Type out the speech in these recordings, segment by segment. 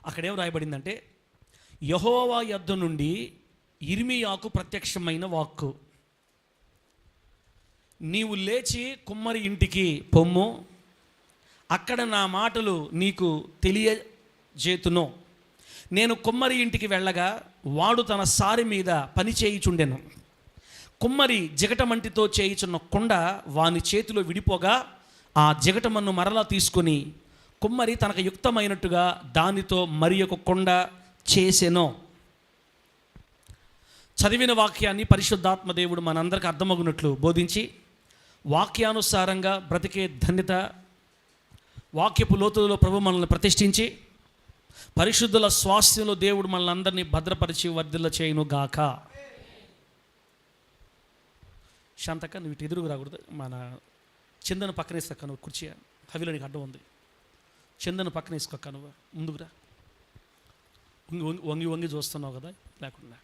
అక్కడేం రాయబడిందంటే, యెహోవా యొద్ద నుండి యిర్మీయాకు ప్రత్యక్షమైన వాక్కు, నీవు లేచి కుమ్మరి ఇంటికి పొమ్ము, అక్కడ నా మాటలు నీకు తెలియజేతును. నేను కుమ్మరి ఇంటికి వెళ్ళగా వాడు తన సారి మీద పని చేయుచుండెను. కుమ్మరి జిగటమంటితో చేయుచున్న కుండ వాని చేతిలో విడిపోగా ఆ జిగటమన్ను మరలా తీసుకొని కుమ్మరి తనకు యుక్తమైనట్టుగా దానితో మరి ఒక కుండ చేసెను. చదివిన వాక్యాన్ని పరిశుద్ధాత్మ దేవుడు మనందరికీ అర్థమగునట్లు బోధించి వాక్యానుసారంగా బ్రతికే ధన్యత, వాక్యపు లోతులలో ప్రభు మనల్ని ప్రతిష్ఠించి పరిశుద్ధుల స్వాస్థ్యంలో దేవుడు మనల్ని అందరినీ భద్రపరిచి వర్ధిల్ల చేయును గాక. శాంతక్క, నువ్వు ఇటు ఎదురుకు రాకూడదు. మన చందన పక్కన వేసుకోక్క, నువ్వు కుర్చీ హవిలో నీకు అడ్డం ఉంది. చందన పక్కన వేసుకోక్క, నువ్వు ముందుకురా. వంగి వంగి చూస్తున్నావు కదా లేకుండా.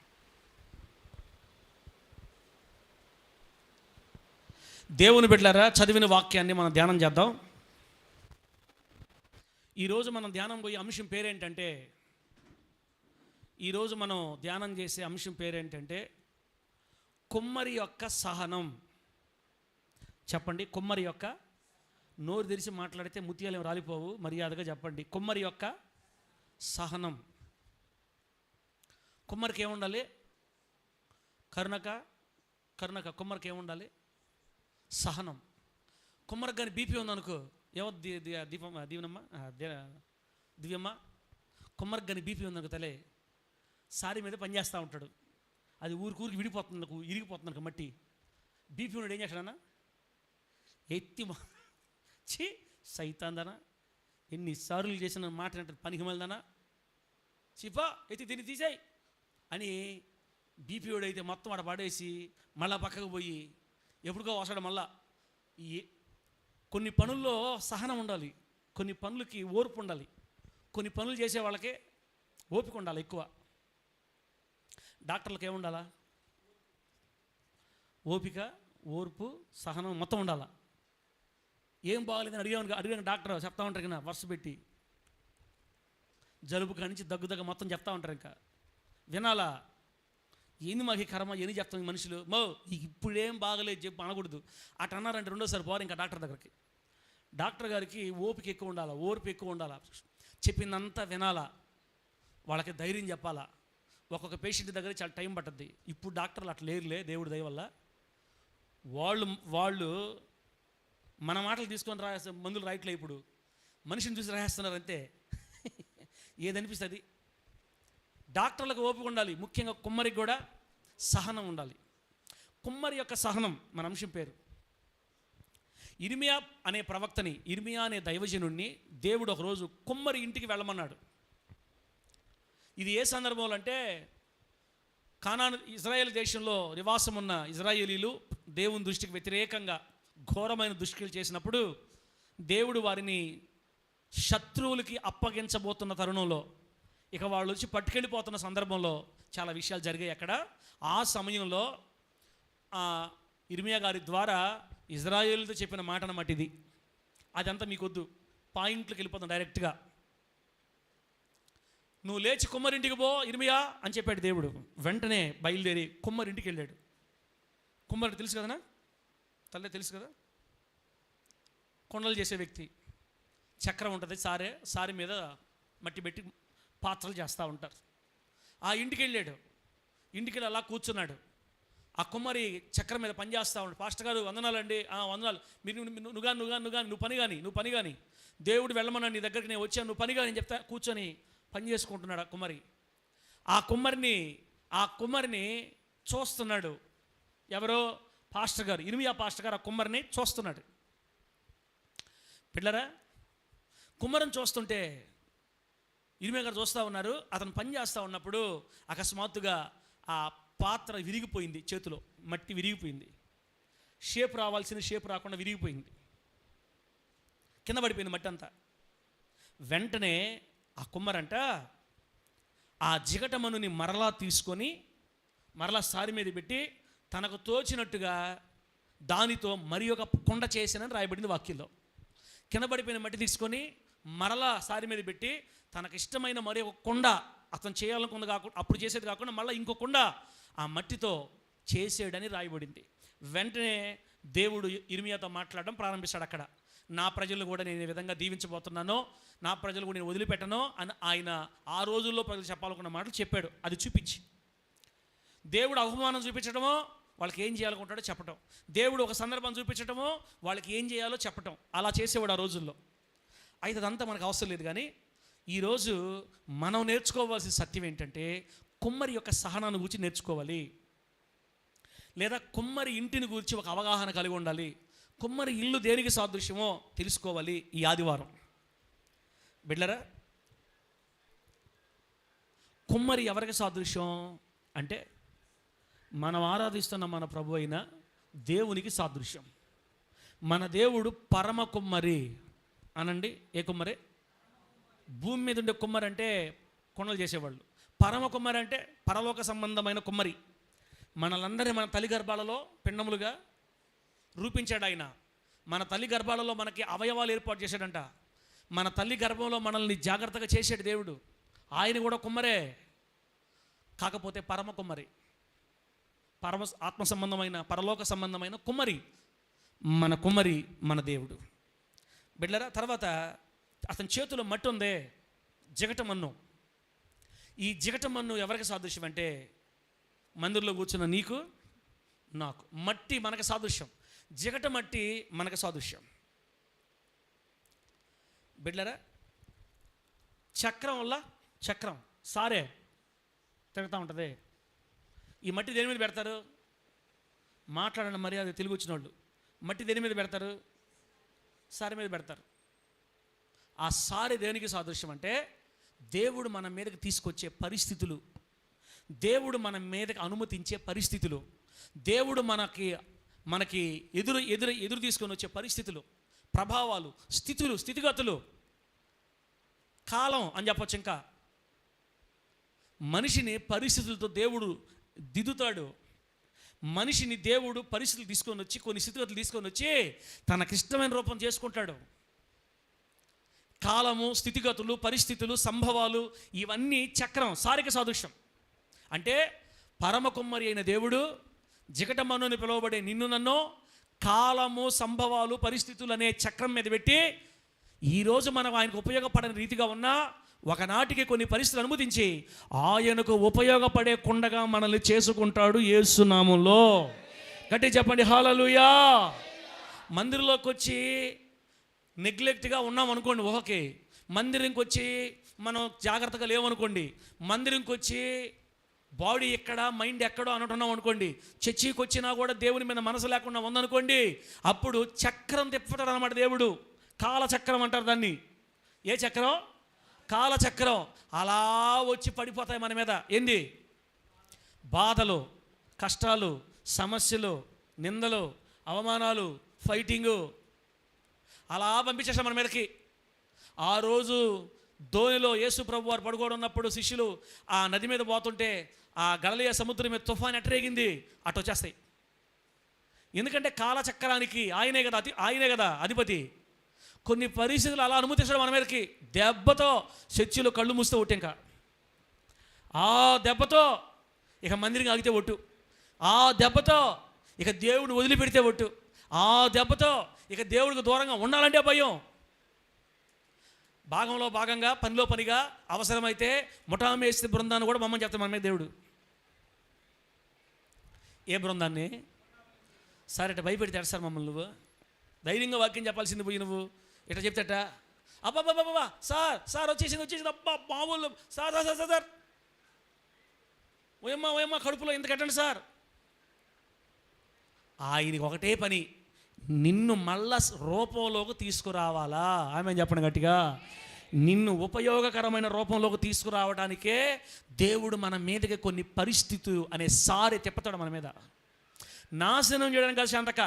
దేవుని బిడ్డలారా, చదివిన వాక్యాన్ని మనం ధ్యానం చేద్దాం. ఈరోజు మనం ధ్యానం పోయే అంశం పేరేంటంటే, ఈరోజు మనం ధ్యానం చేసే అంశం పేరేంటంటే కుమ్మరి యొక్క సహనం. చెప్పండి, కుమ్మరి యొక్క. నోరు తెరిచి మాట్లాడితే ముత్యాలు ఏమి రాలిపోవు, మర్యాదగా చెప్పండి. కుమ్మరి యొక్క సహనం. కుమ్మరికి ఏముండాలి? కరుణక కుమ్మరికి ఏముండాలి? సహనం. కుమ్మరికి కానీ బీపీ ఉందనుకో, దివ్యమ్మ, కుమ్మరికి కానీ బీపీ ఉందనుకో తలే సారీ మీద పనిచేస్తూ ఉంటాడు. అది ఊరికి విడిపోతుంది, ఇరిగిపోతుంది మట్టి. బీపీ ఉన్నాడు ఏం చేస్తాడన్నా? ఎత్తి ఛీ సైతాందనా, ఎన్నిసార్లు చేసిన మాట అంటే పనికి మళ్ళదనా, చిపా ఎత్తి తిని తీసేయి అని బీపీ వాడు అయితే మొత్తం ఆడ పడేసి మళ్ళా పక్కకు పోయి ఎప్పుడుకో వస్తాడు. మళ్ళా కొన్ని పనుల్లో సహనం ఉండాలి, కొన్ని పనులకి ఓర్పు ఉండాలి, కొన్ని పనులు చేసే వాళ్ళకే ఓపిక ఉండాలి ఎక్కువ. డాక్టర్లకు ఏముండాలా? ఓపిక, ఓర్పు, సహనం మొత్తం ఉండాలా. ఏం బాగలేదని అడిగాను డాక్టర్ చెప్తా ఉంటారు కదా, వరుస పెట్టి జలుబు కానించి దగ్గు మొత్తం చెప్తా ఉంటారు. ఇంకా వినాలా? ఏంది మాకు కర్మ, ఎన్ని చెప్తాం మనుషులు, ఇప్పుడేం బాగలేదు చెప్పి అనకూడదు. అటు అన్నారంటే రెండోసారి పోరు ఇంకా డాక్టర్ దగ్గరికి. డాక్టర్ గారికి ఓపిక ఎక్కువ ఉండాలా, ఓర్పు ఎక్కువ ఉండాలా, చెప్పిందంతా వినాలా, వాళ్ళకి ధైర్యం చెప్పాలా. ఒక్కొక్క పేషెంట్ దగ్గర చాలా టైం పట్టుద్ది. ఇప్పుడు డాక్టర్లు అట్లా లేరులే, దేవుడి దయ వల్ల. వాళ్ళు మన మాటలు తీసుకొని రాసే మందులు రాయట్లే, ఇప్పుడు మనిషిని చూసి రాసేస్తున్నారు అంతే. ఏదనిపిస్తుంది. డాక్టర్లకు ఓపిక ఉండాలి, ముఖ్యంగా కుమ్మరికి కూడా సహనం ఉండాలి. కుమ్మరి యొక్క సహనం మన అంశం పేరు. యిర్మీయా అనే ప్రవక్తని, యిర్మీయా అనే దైవజనుడిని దేవుడు ఒకరోజు కుమ్మరి ఇంటికి వెళ్ళమన్నాడు. ఇది ఏ సందర్భంలో అంటే, ఇజ్రాయేల్ దేశంలో నివాసం ఉన్న ఇజ్రాయేలీలు దేవుని దృష్టికి వ్యతిరేకంగా ఘోరమైన దుష్క్రియలు చేసినప్పుడు దేవుడు వారిని శత్రువులకి అప్పగించబోతున్న తరుణంలో, ఇక వాళ్ళు వచ్చి పట్టుకెళ్ళిపోతున్న సందర్భంలో చాలా విషయాలు జరిగాయి అక్కడ. ఆ సమయంలో యిర్మీయా గారి ద్వారా ఇజ్రాయేలుతో చెప్పిన మాట అన్నమాట ఇది. అదంతా మీకొద్దు, పాయింట్లకు వెళ్ళిపోతాం డైరెక్ట్గా. నువ్వు లేచి కుమ్మరింటికి పో యిర్మీయా అని చెప్పాడు దేవుడు. వెంటనే బయలుదేరి కుమ్మరింటికి వెళ్ళాడు. కుమ్మరి తెలుసు కదనా, తల్లే తెలుసు కదా, కొండలు చేసే వ్యక్తి. చక్రం ఉంటుంది, సారి మీద మట్టి పెట్టి పాత్రలు చేస్తూ ఉంటారు. ఆ ఇంటికి వెళ్ళాడు. ఇంటికి వెళ్ళి అలా కూర్చున్నాడు. ఆ కుమ్మరి చక్రం మీద పని చేస్తూ ఉంటాడు. పాస్టర్ గారు వందనాలండి. వందనాలు. మీరు నువ్వు పని కానీ దేవుడు వెళ్ళమన్నాడు నీ దగ్గరికి, నేను వచ్చాను, నువ్వు పని కానీ చెప్తా కూర్చొని పని చేసుకుంటున్నాడు ఆ కుమ్మరి. ఆ కుమ్మరిని చూస్తున్నాడు ఎవరో పాస్టర్ గారు, యిర్మీయా పాస్టర్ గారు ఆ కుమ్మరిని చూస్తున్నాడు. పిల్లరా, కుమ్మరిని చూస్తుంటే యిర్మీయా గారు చూస్తూ ఉన్నారు. అతను పని చేస్తూ ఉన్నప్పుడు అకస్మాత్తుగా ఆ పాత్ర విరిగిపోయింది, చేతిలో మట్టి విరిగిపోయింది. షేప్ రావాల్సిన షేప్ రాకుండా విరిగిపోయింది, కింద పడిపోయింది మట్టి అంతా. వెంటనే ఆ కుమ్మరంట ఆ జిగటమనుని మరలా తీసుకొని మరలా సారి మీద పెట్టి తనకు తోచినట్టుగా దానితో మరి ఒక కుండ చేసినని రాయబడింది వాక్యంలో. కింద పడిపోయిన మట్టి తీసుకొని మరలా సారి మీద పెట్టి తనకిష్టమైన మరి ఒక కొండ, అతను చేయాలనుకుంది కాకుండా అప్పుడు చేసేది కాకుండా మళ్ళీ ఇంకో కొండ ఆ మట్టితో చేసాడని రాయబడింది. వెంటనే దేవుడు ఇర్మియాతో మాట్లాడడం ప్రారంభిస్తాడు. అక్కడ నా ప్రజలు కూడా నేను ఈ విధంగా దీవించబోతున్నానో, నా ప్రజలు కూడా నేను వదిలిపెట్టను అని ఆయన ఆ రోజుల్లో ప్రజలు చెప్పాలనుకున్న మాటలు చెప్పాడు. అది చూపించి దేవుడు అవమానం చూపించడమో, వాళ్ళకి ఏం చేయాలనుకుంటాడో చెప్పటం, దేవుడు ఒక సందర్భం చూపించడమో, వాళ్ళకి ఏం చేయాలో చెప్పటం, అలా చేసేవాడు ఆ రోజుల్లో. అయితే అదంతా మనకు అవసరం లేదు. కానీ ఈరోజు మనం నేర్చుకోవాల్సిన సత్యం ఏంటంటే, కుమ్మరి యొక్క సహనాన్ని గురించి నేర్చుకోవాలి, లేదా కుమ్మరి ఇంటిని గురించి ఒక అవగాహన కలిగి ఉండాలి. కుమ్మరి ఇల్లు దేనికి సాదృశ్యమో తెలుసుకోవాలి. ఈ ఆదివారం బిడ్డలారా, కుమ్మరి ఎవరికి సాదృశ్యం అంటే మనం ఆరాధిస్తున్న మన ప్రభు అయిన దేవునికి సాదృశ్యం. మన దేవుడు పరమ కుమ్మరి అనండి. ఏ కుమ్మరి? భూమి మీద ఉండే కుమ్మరి అంటే కొండలు చేసేవాళ్ళు. పరమ కుమ్మరి అంటే పరలోక సంబంధమైన కుమ్మరి. మనలందరినీ మన తల్లి గర్భాలలో పిండములుగా రూపించాడు ఆయన. మన తల్లి గర్భాలలో మనకి అవయవాలు ఏర్పాటు చేశాడంట. మన తల్లి గర్భంలో మనల్ని జాగ్రత్తగా చేసాడు దేవుడు. ఆయన కూడా కుమ్మరే, కాకపోతే పరమ కుమ్మరి, పరమ ఆత్మ సంబంధమైన పరలోక సంబంధమైన కుమ్మరి. మన కుమ్మరి మన దేవుడు. బిడ్డలారా, తర్వాత అతని చేతిలో మట్టి ఉందే, జిగటమన్ను. ఈ జిగటమన్ను ఎవరికి సాదృశ్యం అంటే మందిరంలో కూర్చున్న నీకు నాకు. మట్టి మనకు సాదృశ్యం, జిగట మట్టి మనకు సాదృశ్యం. బిడ్డలారా, చక్రం వల్ల చక్రం సారే తిరుగుతూ ఉంటుంది. ఈ మట్టి దేని మీద పెడతారు? మాట్లాడండి మర్యాద తెలుగు వచ్చిన వాళ్ళు. మట్టి దేని మీద పెడతారు? సారి మీద పెడతారు. ఆ సారి దేనికి సాదృశ్యం అంటే దేవుడు మన మీదకి తీసుకొచ్చే పరిస్థితులు, దేవుడు మన మీదకి అనుమతించే పరిస్థితులు, దేవుడు మనకి ఎదురు తీసుకొని వచ్చే పరిస్థితులు, ప్రభావాలు, స్థితిగతులు, కాలం అని చెప్పొచ్చు. ఇంకా మనిషిని పరిస్థితులతో దేవుడు దిద్దుతాడు. మనిషిని దేవుడు పరిస్థితులు తీసుకొని వచ్చి, కొన్ని స్థితిగతులు తీసుకొని వచ్చి తనకిష్టమైన రూపం చేసుకుంటాడు. కాలము, స్థితిగతులు, పరిస్థితులు, సంభవాలు, ఇవన్నీ చక్రం సారికి సాదృశ్యం. అంటే పరమ కుమ్మరి అయిన దేవుడు జిగటమన్ను అని పిలువబడే నిన్ను నన్ను కాలము, సంభవాలు, పరిస్థితులు అనే చక్రం మీద పెట్టి ఈరోజు మనం ఆయనకు ఉపయోగపడని రీతిగా ఉన్నా ఒకనాటికి కొన్ని పరిస్థితులు అనుమతించి ఆయనకు ఉపయోగపడే కుండగా మనల్ని చేసుకుంటాడు యేసు నామములో. గట్టిగా చెప్పండి హల్లెలూయా. మందిరంలోకి వచ్చి నెగ్లెక్ట్గా ఉన్నాం అనుకోండి, ఓకే. మందిరంకి వచ్చి మనం జాగ్రత్తగా లేవనుకోండి, మందిరంకి వచ్చి బాడీ ఎక్కడ మైండ్ ఎక్కడో అంటున్నాం అనుకోండి, చర్చికి వచ్చినా కూడా దేవుని మీద మనసు లేకుండా ఉందనుకోండి, అప్పుడు చక్రం తిప్పుతాడు అన్నమాట దేవుడు. కాలచక్రం అంటారు దాన్ని. ఏ చక్రం? కాలచక్రం. అలా వచ్చి పడిపోతాయి మన మీద. ఏంది? బాధలు, కష్టాలు, సమస్యలు, నిందలు, అవమానాలు, ఫైటింగు, అలా పంపించేసాం మన మీదకి. ఆ రోజు ధోనిలో యేసు ప్రభు వారు పడుకోవడం ఉన్నప్పుడు శిష్యులు ఆ నది మీద పోతుంటే ఆ గలిలయ సముద్రం మీద తుఫాన్ ఎట్టరేగింది, అటు వచ్చేస్తాయి. ఎందుకంటే కాలచక్రానికి ఆయనే కదా అధిపతి. కొన్ని పరిస్థితులు అలా అనుమతించడం మన మీదకి. దెబ్బతో చర్చిలో కళ్ళు మూస్తే ఒట్టు. ఇంకా ఆ దెబ్బతో ఇక మందిరికి ఆగితే ఒట్టు. ఆ దెబ్బతో ఇక దేవుడిని వదిలిపెడితే ఒట్టు. ఆ దెబ్బతో ఇక దేవుడికి దూరంగా ఉండాలంటే భయం. భాగంలో భాగంగా, పనిలో పనిగా అవసరమైతే ముఠామేస్తి బృందాన్ని కూడా మమ్మల్ని చెప్తాం మన మీద దేవుడు. ఏ బృందాన్ని? సార్ ఇట్లా భయపెడితే సార్ మమ్మల్ని నువ్వు ధైర్యంగా వాక్యం చెప్పాల్సింది పోయి నువ్వు ఇట్లా చెప్తేట అబ్బాబ్బాబ్బా సార్ వచ్చేసింది అబ్బా మామూలు సార్ ఓయమ్మ కడుపులో ఇంత కట్టండి సార్. ఆయనకి ఒకటే పని, నిన్ను మళ్ళా రూపంలోకి తీసుకురావాలా. ఆమె చెప్పండి గట్టిగా. నిన్ను ఉపయోగకరమైన రూపంలోకి తీసుకురావడానికే దేవుడు మన మీదకి కొన్ని పరిస్థితులు అనే సారి తిప్పుతాడు మన మీద. నాశనం చేయడానికి కాదు శాంతక,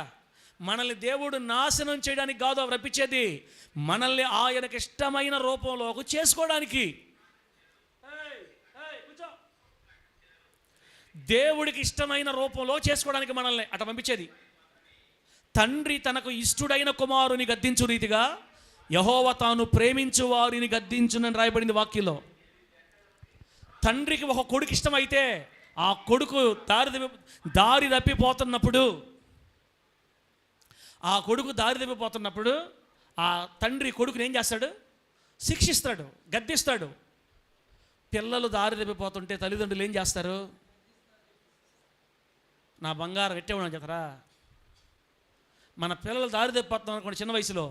మనల్ని దేవుడు నాశనం చేయడానికి కాదు రప్పించేది, మనల్ని ఆయనకి ఇష్టమైన రూపంలోకి చేసుకోవడానికి. దేవుడికి ఇష్టమైన రూపంలో చేసుకోవడానికి మనల్ని అట్లా పంపించేది. తండ్రి తనకు ఇష్టుడైన కుమారుని గద్దించు రీతిగా యెహోవా తాను ప్రేమించు వారిని గద్దించునని రాయబడింది వాక్యంలో. తండ్రికి ఒక కొడుకు ఇష్టమైతే ఆ కొడుకు దారి తప్పిపోతున్నప్పుడు ఆ తండ్రి కొడుకుని ఏం చేస్తాడు? శిక్షిస్తాడు, గద్దిస్తాడు. పిల్లలు దారి తప్పిపోతుంటే తల్లిదండ్రులు ఏం చేస్తారు? నా బంగారం పెట్టేవాడు చెప్తారా? మన పిల్లలు దారి తప్పిపోతున్నాం అనుకోండి, చిన్న వయసులో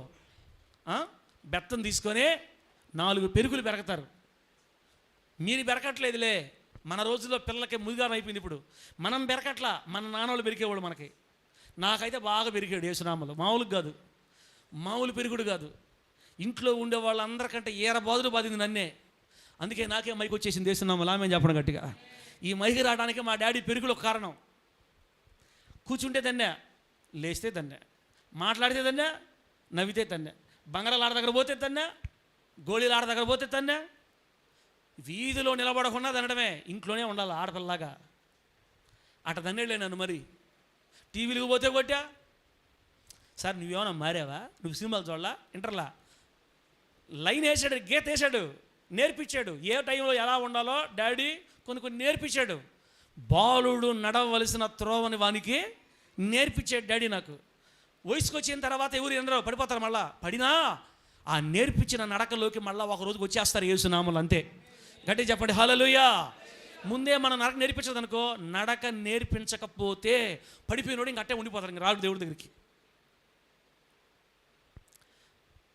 బెత్తం తీసుకొని 4 పెరుగులు పెరగతారు. మీరు పెరగట్లేదులే, మన రోజుల్లో పిల్లలకి ముదిగారం అయిపోయింది. ఇప్పుడు మనం పెరగట్లా, మన నాన్నోళ్ళు పెరిగేవాడు. మనకి నాకైతే బాగా పెరిగాడు యేసునామలు. మామూలు పెరుగుడు కాదు. ఇంట్లో ఉండే వాళ్ళందరికంటే బాధలు బాధింది నన్నే. అందుకే నాకే మైకి వచ్చేసింది యేసునామలు ఆమె చెప్పడం గట్టిగా. ఈ మైకి రావడానికి మా డాడీ పెరుగులు ఒక కారణం. కూర్చుంటే తన్నే, లేస్తే తన్నే, మాట్లాడితే తన్నే, నవ్వితే తన్నే, బంగారాల ఆడ దగ్గర పోతే తన్నే, గోళీల ఆడ దగ్గర పోతే తన్నే. వీధిలో నిలబడకుండా తినడమే, ఇంట్లోనే ఉండాలి ఆడపిల్లలాగా. అట తన్నేళ్ళే నన్ను. మరి టీవీలకు పోతే కొట్టా. సార్ నువ్వేమన్నా మారావా? నువ్వు సినిమాలు చూడలా? ఇంటర్లా లైన్ వేసాడు, గీత వేసాడు, నేర్పించాడు. ఏ టైంలో ఎలా ఉండాలో డాడీ కొన్ని నేర్పించాడు. బాలుడు నడవలసిన త్రోవని వానికి నేర్పించాడు డాడీ నాకు. వయసుకు వచ్చిన తర్వాత ఎవరు ఎందరో పడిపోతారు. మళ్ళా పడినా ఆ నేర్పించిన నడకలోకి మళ్ళీ ఒక రోజుకి వచ్చేస్తారు యేసునామములు. అంతే. గట్టి చెప్పండి హల్లెలూయా. ముందే మన నడక నేర్పించదనుకో, నడక నేర్పించకపోతే పడిపోయినోడు ఇంక అట్టే ఉండిపోతారు, ఇంక రాడు దేవుడి దగ్గరికి.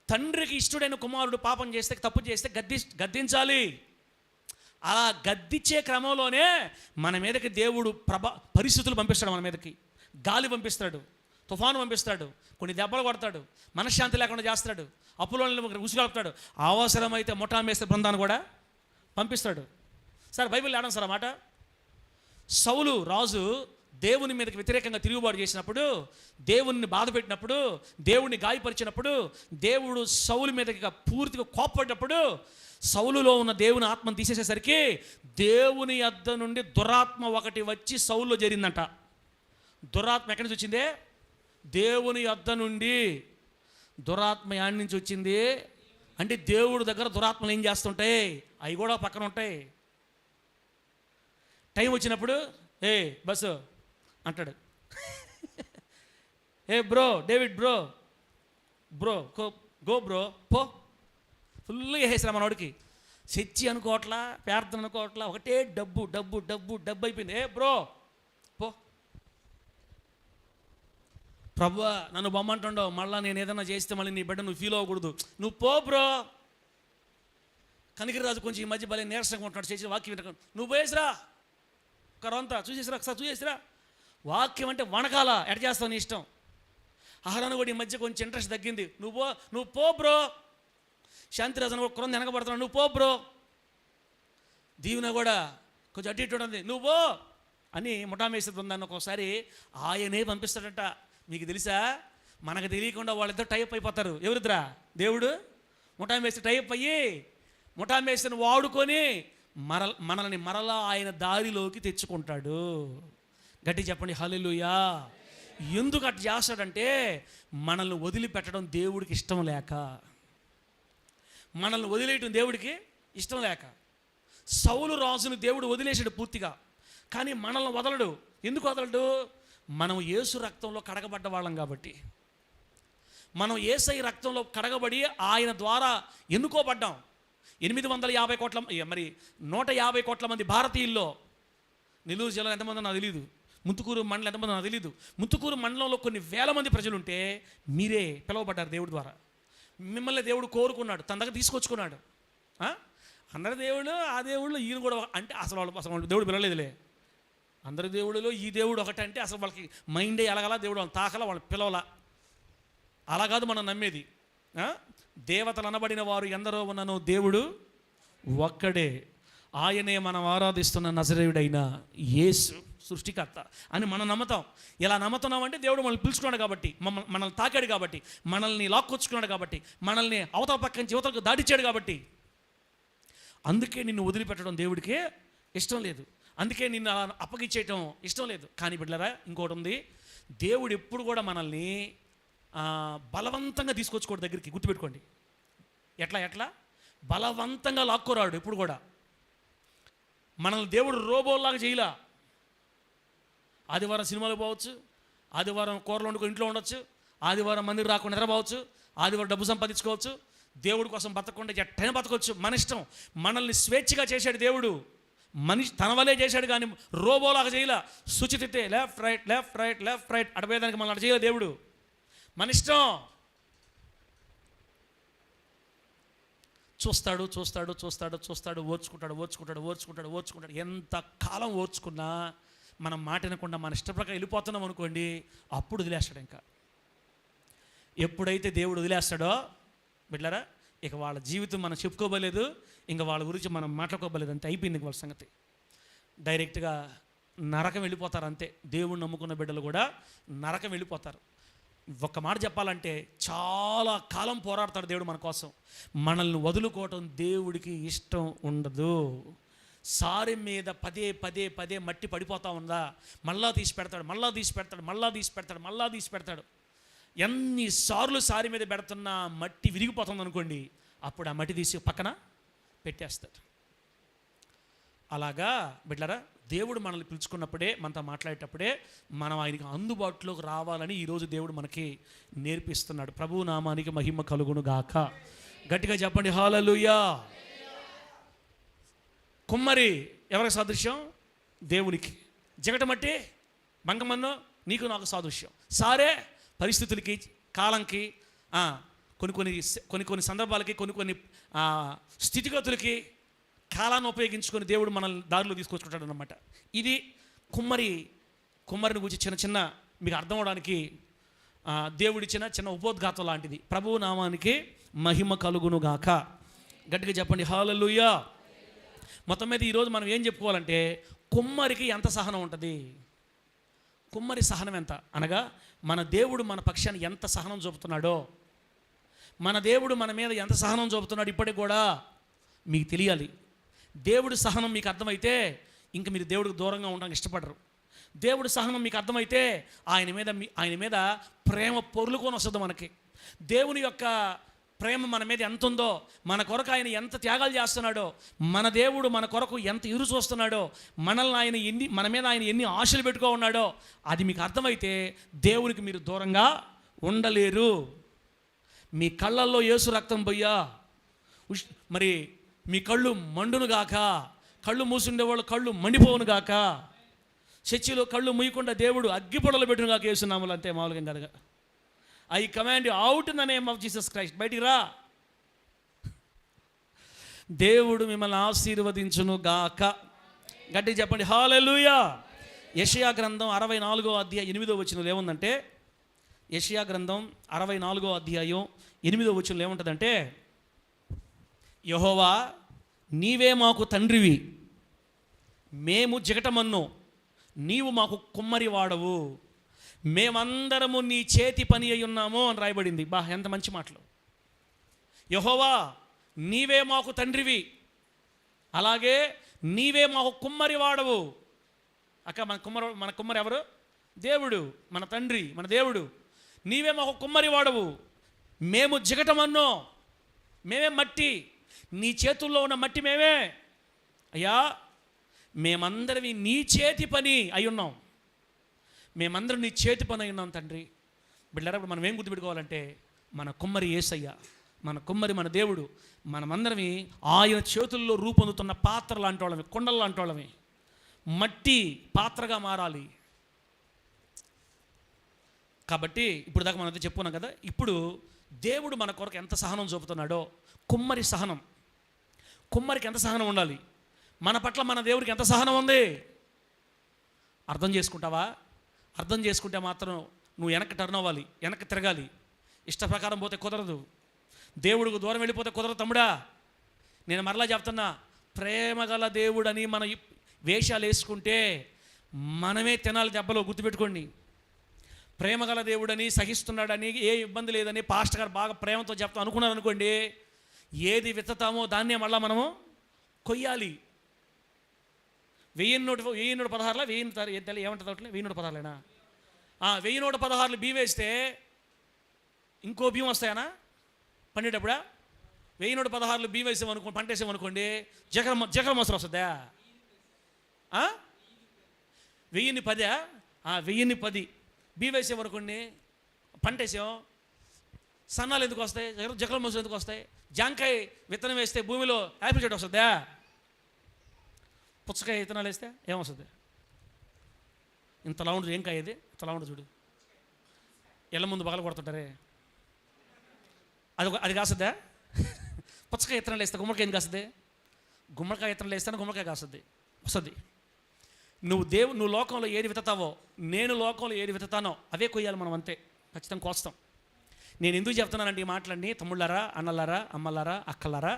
తండ్రికి ఇష్టడైన కుమారుడు పాపం చేస్తే, తప్పు చేస్తే గద్దించాలి. అలా గద్దించే క్రమంలోనే మన మీదకి దేవుడు పరిస్థితులు పంపిస్తాడు. మన మీదకి గాలి పంపిస్తాడు, తుఫాను పంపిస్తాడు, కొన్ని దెబ్బలు కొడతాడు, మనశ్శాంతి లేకుండా చేస్తాడు, అప్పులో ఉసుగలుపుతాడు. అవసరమైతే ముఠా మేస్త్రి బృందాన్ని కూడా పంపిస్తాడు. సార్ బైబిల్ ఆడం సార్ అన్నమాట. సౌలు రాజు దేవుని మీదకి వ్యతిరేకంగా తిరుగుబాటు చేసినప్పుడు, దేవుణ్ణి బాధ పెట్టినప్పుడు, దేవుణ్ణి గాయపరిచినప్పుడు, దేవుడు సౌలు మీదకి పూర్తిగా కోప్పడినప్పుడు, సౌలులో ఉన్న దేవుని ఆత్మను తీసేసేసరికి దేవుని యొద్ద నుండి దురాత్మ ఒకటి వచ్చి సౌలులో చేరిందంట. దురాత్మ ఎక్కడి నుంచి వచ్చిందే? దేవుని యొద్ద నుండి. దురాత్మ యాడి నుంచి వచ్చింది అంటే దేవుడు దగ్గర దురాత్మలు ఏం చేస్తుంటాయి? అవి కూడా పక్కన ఉంటాయి. టైం వచ్చినప్పుడు ఏ బస్సు అంటాడు, ఏ bro David bro go bro పో. ఫుల్గా వేసారా మనోడికి. చర్చి అనుకోవట్లా, ప్రార్థన అనుకోవట్లా, ఒకటే డబ్బు డబ్బు డబ్బు డబ్బు అయిపోయింది. ఏ బ్రో పో. ప్రభువా నన్ను బొమ్మంటుండవు, మళ్ళీ నేను ఏదైనా చేస్తే మళ్ళీ నీ బిడ్డ నువ్వు ఫీల్ అవ్వకూడదు, నువ్వు పో బ్రో. కనిగిరిరాజు కొంచెం ఈ మధ్య భలే నీరసంగా ఉంటున్నాడు, చేసి వాక్యం వినకుండా నువ్వు పోయేసిరా, కరంతా చూసేసిరా, ఒకసారి చూసేసిరా. వాక్యం అంటే వనకాల ఎట చేస్తావు నీ ఇష్టం. ఆహారాన్ని కూడా ఈ మధ్య కొంచెం ఇంట్రెస్ట్ తగ్గింది. నువ్వు పో బ్రో. శాంతిరాజు కూడా కొరంత వెనకబడుతున్నాడు, నువ్వు పో బ్రో. దీవెన కూడా కొంచెం అటు ఇటు ఉంటుంది, నువ్వు పో అని ముఠామేశ్వర బృందాన్ని ఒక్కోసారి ఆయనే పంపిస్తాడట. మీకు తెలుసా? మనకు తెలియకుండా వాళ్ళిద్దరు టైప్ అయిపోతారు. ఎవరిద్దరా? దేవుడు ముఠామేశ్వర టైప్ అయ్యి ముఠామేశ్వరిని వాడుకొని మనల్ని మరలా ఆయన దారిలోకి తెచ్చుకుంటాడు. గట్టి చెప్పండి హల్లెలూయా. ఎందుకు అట్లా చేస్తాడంటే మనల్ని వదిలిపెట్టడం దేవుడికి ఇష్టం లేక, మనల్ని వదిలేయటం దేవుడికి ఇష్టం లేక. సౌలు రాజును దేవుడు వదిలేసాడు పూర్తిగా, కానీ మనల్ని వదలడు. ఎందుకు వదలడు? మనం యేసు రక్తంలో కడగబడ్డ వాళ్ళం కాబట్టి. మనం యేసయ్య రక్తంలో కడగబడి ఆయన ద్వారా ఎన్నుకోబడ్డాం. 850 కోట్ల 150 కోట్ల మంది భారతీయుల్లో నెల్లూరు జిల్లాలో ఎంతమంది నాకు తెలియదు, ముత్తుకూరు మండలం ఎంతమంది నాకు తెలియదు. ముత్తుకూరు మండలంలో కొన్ని వేల మంది ప్రజలు ఉంటే మీరే పిలువబడ్డారు దేవుడి ద్వారా. మిమ్మల్ని దేవుడు కోరుకున్నాడు, తన దగ్గర తీసుకొచ్చుకున్నాడు. అందరి దేవుడు ఆ దేవుళ్ళు ఈయన కూడా అంటే అసలు వాళ్ళు దేవుడు పిలవలేదులే. అందరి దేవుడిలో ఈ దేవుడు ఒకటంటే అసలు వాళ్ళకి మైండే ఎలాగలా దేవుడు వాళ్ళని తాకలా, వాళ్ళని పిలవలా. అలా కాదు మనం నమ్మేది. దేవతలు అనబడిన వారు ఎందరో ఉన్నను దేవుడు ఒక్కడే, ఆయనే మనం ఆరాధిస్తున్న నజరేయుడైన యేసు సృష్టికర్త అని మనం నమ్ముతాం. ఇలా నమ్ముతున్నామంటే దేవుడు మనల్ని పిలుచుకున్నాడు కాబట్టి, మనల్ని తాకాడు కాబట్టి, మనల్ని లాక్కొచ్చుకున్నాడు కాబట్టి, మనల్ని అవతల పక్క నుంచి యువతలకు దాటిచ్చాడు కాబట్టి. అందుకే నిన్ను వదిలిపెట్టడం దేవుడికే ఇష్టం లేదు. అందుకే నిన్ను అలా అప్పగిచ్చేయటం ఇష్టం లేదు. కానీ బిడ్డలారా ఇంకోటి ఉంది, దేవుడు ఎప్పుడు కూడా మనల్ని బలవంతంగా తీసుకొచ్చుకోవడం దగ్గరికి. గుర్తుపెట్టుకోండి, ఎట్లా బలవంతంగా లాక్కోరాడు. ఇప్పుడు కూడా మనల్ని దేవుడు రోబోలాగా చేయలా. ఆదివారం సినిమాలకు పోవచ్చు, ఆదివారం కూరలు వండుకొని ఇంట్లో ఉండొచ్చు, ఆదివారం మందికి రాకుండా నిద్రపోవచ్చు, ఆదివారం డబ్బు సంపాదించుకోవచ్చు, దేవుడి కోసం బతకకుండా ఎట్టైనా బతకొచ్చు, మన ఇష్టం. మనల్ని స్వేచ్ఛగా చేశాడు దేవుడు. మనిషి తన వల్లే చేశాడు, కానీ రోబోలాగా చేయలే. సుచితితే left right left right left right అడపోయేదానికి మనల్ని చేయలే దేవుడు. మన ఇష్టం. చూస్తాడు, ఓర్చుకుంటాడు. ఎంత కాలం ఓర్చుకున్నా మనం మాట వినకుండా మన ఇష్ట ప్రకారం వెళ్ళిపోతున్నాం అనుకోండి, అప్పుడు వదిలేస్తాడు. ఇంకా ఎప్పుడైతే దేవుడు వదిలేస్తాడో బిడ్డలారా, ఇక వాళ్ళ జీవితం మనం చెప్పుకోబోలేదు, ఇంకా వాళ్ళ గురించి మనం మాట్లాడుకోబోలేదు. అంతే, అయిపోయింది వాళ్ళ సంగతి. డైరెక్ట్గా నరకం వెళ్ళిపోతారు. అంతే, దేవుడిని నమ్ముకున్న బిడ్డలు కూడా నరకం వెళ్ళిపోతారు. ఒక్క మాట చెప్పాలంటే, చాలా కాలం పోరాడతాడు దేవుడు మన కోసం. మనల్ని వదులుకోవటం దేవుడికి ఇష్టం ఉండదు. సారి మీద పదే మట్టి పడిపోతూ ఉందా, మళ్ళా తీసి పెడతాడు. ఎన్నిసార్లు సారి మీద పెడుతున్నా మట్టి విరిగిపోతుంది అనుకోండి, అప్పుడు ఆ మట్టి తీసి పక్కన పెట్టేస్తాడు. అలాగా బిడ్డలారా, దేవుడు మనల్ని పిలుచుకున్నప్పుడే, మనతో మాట్లాడేటప్పుడే మనం ఆయనకి అందుబాటులోకి రావాలని ఈరోజు దేవుడు మనకి నేర్పిస్తున్నాడు. ప్రభువు నామానికి మహిమ కలుగును గాక. గట్టిగా చెప్పండి హల్లెలూయా. కుమ్మరి ఎవరికి సాదృశ్యం? దేవునికి. జగటమట్టి బంకమన్ను నీకు నాకు సాదృశ్యం. సారే పరిస్థితులకి, కాలంకి, కొన్ని సందర్భాలకి, కొన్ని స్థితిగతులకి కాలాన్ని ఉపయోగించుకొని దేవుడు మనల్ని దారిలో తీసుకొచ్చుకుంటాడు అన్నమాట. ఇది కుమ్మరిని గురించి చిన్న మీకు అర్థం అవడానికి దేవుడిచ్చిన చిన్న ఉపోద్ఘాతం లాంటిది. ప్రభువు నామానికి మహిమ కలుగును గాక. గట్టిగా చెప్పండి హల్లెలూయా. మొత్తం మీద ఈరోజు మనం ఏం చెప్పుకోవాలంటే, కుమ్మరికి ఎంత సహనం ఉంటుంది, కుమ్మరి సహనం ఎంత అనగా, మన దేవుడు మన పక్షాన్ని ఎంత సహనం చూపుతున్నాడో, మన దేవుడు మన మీద ఎంత సహనం చూపుతున్నాడు ఇప్పటికి కూడా మీకు తెలియాలి. దేవుడి సహనం మీకు అర్థమైతే ఇంక మీరు దేవుడికి దూరంగా ఉండడానికి ఇష్టపడరు. దేవుడి సహనం మీకు అర్థమైతే ఆయన మీద ప్రేమ పొర్లుకొని వస్తుంది మనకి. దేవుని యొక్క ప్రేమ మన మీద ఎంత ఉందో, మన కొరకు ఆయన ఎంత త్యాగాలు చేస్తున్నాడో, మన దేవుడు మన కొరకు ఎంత ఇరు చూస్తున్నాడో, మన మీద ఆయన ఎన్ని ఆశలు పెట్టుకో ఉన్నాడో, అది మీకు అర్థమైతే దేవునికి మీరు దూరంగా ఉండలేరు. మీ కళ్ళల్లో యేసు రక్తం పోయ్యా, మరి మీ కళ్ళు మండును గాక, కళ్ళు మూసుండేవాళ్ళు కళ్ళు మండిపోవును గాక, చర్చిలో కళ్ళు మూయకుండా దేవుడు అగ్గిపొడలు పెట్టును గాక యేసునామములో. అంతే, మామూలుగా కాదుగా. I command out in the name of Jesus Christ. బయటికి రా. దేవుడు మిమ్మల్ని ఆశీర్వదించును గాక. గట్టిగా చెప్పండి హల్లెలూయా. యెషయా గ్రంథం 64వ అధ్యాయం 8వ వచనంలో ఏముందంటే, యెషయా గ్రంథం 64వ అధ్యాయం 8వ వచనంలో ఏముంటుందంటే, యెహోవా నీవే మాకు తండ్రివి, మేము జిగటమన్ను, నీవు మాకు కుమ్మరి వాడవు, మేమందరము నీ చేతి పని అయి ఉన్నాము అని రాయబడింది. ఎంత మంచి మాటలు. యెహోవా నీవే మాకు తండ్రివి, అలాగే నీవే మాకు కుమ్మరి వాడవు. మన కుమ్మరి ఎవరు? దేవుడు, మన తండ్రి, మన దేవుడు. నీవే మాకు కుమ్మరి వాడవు, మేము జిగటమన్నో, మేమే మట్టి, నీ చేతుల్లో ఉన్న మట్టి మేమే. అయ్యా, మేమందరివి నీ చేతి పని అయి ఉన్నాం, మేమందరం నీ చేతి పని అయి ఉన్నాం తండ్రి. బిడ్డలారా, మనం ఏం గుర్తుపెట్టుకోవాలంటే, మన కుమ్మరి యేసయ్య, మన కుమ్మరి మన దేవుడు. మనమందరమే ఆయన చేతుల్లో రూపొందుతున్న పాత్ర లాంటి వాళ్ళమే, కొండలు లాంటి వాళ్ళమే. మట్టి పాత్రగా మారాలి. కాబట్టి ఇప్పుడు దాకా మనం చెప్పుకున్నాం కదా. ఇప్పుడు దేవుడు మన కొరకు ఎంత సహనం చూపుతున్నాడో, కుమ్మరి సహనం, కుమ్మరికి ఎంత సహనం ఉండాలి, మన పట్ల మన దేవుడికి ఎంత సహనం ఉంది అర్థం చేసుకుంటావా? అర్థం చేసుకుంటే మాత్రం నువ్వు వెనక్కి టర్న్ అవ్వాలి, వెనక్కి తిరగాలి. ఇష్ట ప్రకారం పోతే కుదరదు, దేవుడికి దూరం వెళ్ళిపోతే కుదరదు తమ్ముడా. నేను మరలా చెప్తున్నా, ప్రేమగల దేవుడని మన వేషాలు వేసుకుంటే మనమే తినాలి దెబ్బలో. గుర్తుపెట్టుకోండి, ప్రేమగల దేవుడని, సహిస్తున్నాడని, ఏ ఇబ్బంది లేదని పాస్టర్ గారు బాగా ప్రేమతో చెప్తాం అనుకున్నారు అనుకోండి, ఏది విత్తుతామో దాన్నే మళ్ళీ మనము కొయ్యాలి. 1116 ఏమంటుంది? 1116 1116 బియ్యం వేస్తే ఇంకో బియ్యం వస్తాయనా పండేటప్పుడా? 1116 బియ్యం వేసామనుకోండి, పంట వేసామనుకోండి, జగర మొసరు వస్తుందా? 1010 1010 బియ్యం వేసామనుకోండి, పంట వేసాం, సన్నాలు ఎందుకు వస్తాయి? జగల మొసలు ఎందుకు వస్తాయి? జాంకాయ విత్తనం వేస్తే భూమిలో యాపిల్ చెట్టు వస్తుందా? పుచ్చకాయ విత్తనాలు వేస్తే ఏమొస్తుంది? ఇంతలా ఉండదు. ఏం కాయ ఇది? ఇంతలా ఉండదు చూడు. ఎళ్ళ ముందు బగలు కొడుతుంటారే, అది కాస్తుందా? పుచ్చకాయ విత్తనాలు వేస్తే గుమ్మడికాయ ఎందుకు కాస్తుంది? గుమ్మడికాయ విత్తనాలు వేస్తేనే గుమ్మడికాయ కాస్తుంది, వస్తుంది. నువ్వు లోకంలో ఏది విత్తుతావో, నేను లోకంలో ఏది విత్తుతానో అవే కొయ్యాలి మనం, అంతే. ఖచ్చితంగా కోస్తాం. నేను ఎందుకు చెప్తున్నానంటే ఈ మాటలన్నీ, తమ్ముళ్ళారా, అన్నలారా, అమ్మలారా, అక్కలారా,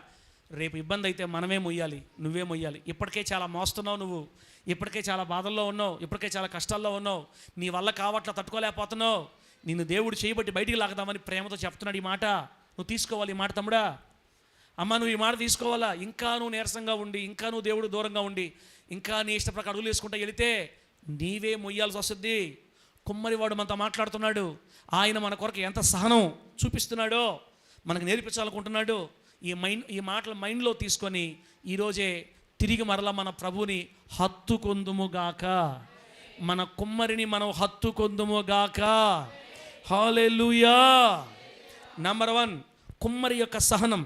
రేపు ఇబ్బంది అయితే మనమే మొయ్యాలి, నువ్వే మొయ్యాలి. ఇప్పటికే చాలా మోస్తున్నావు నువ్వు, ఇప్పటికే చాలా బాధల్లో ఉన్నావు, ఇప్పటికే చాలా కష్టాల్లో ఉన్నావు, నీ వల్ల కావట్లా, తట్టుకోలేకపోతున్నావు. నిన్ను దేవుడు చేయబట్టి బయటికి లాగదామని ప్రేమతో చెప్తున్నాడు ఈ మాట. నువ్వు తీసుకోవాలి ఈ మాట తమ్ముడా, అమ్మ, నువ్వు ఈ మాట తీసుకోవాలా. ఇంకా నువ్వు నీరసంగా ఉండి, ఇంకా నువ్వు దేవుడు దూరంగా ఉండి, ఇంకా నీ ఇష్ట ప్రకారం అడుగులు వేసుకుంటూ వెళితే నీవే మొయ్యాల్సి వస్తుంది. కుమ్మరివాడు మనతో మాట్లాడుతున్నాడు. ఆయన మన కొరకు ఎంత సహనం చూపిస్తున్నాడో మనకు నేర్పించాలనుకుంటున్నాడు. ఈ మాటలు మైండ్లో తీసుకొని ఈరోజే తిరిగి మరలా మన ప్రభుని హత్తుకొందుముగాక, మన కుమ్మరిని మనం హత్తుకొందుముగాక. హల్లెలూయా. నంబర్ 1, కుమ్మరి యొక్క సహనం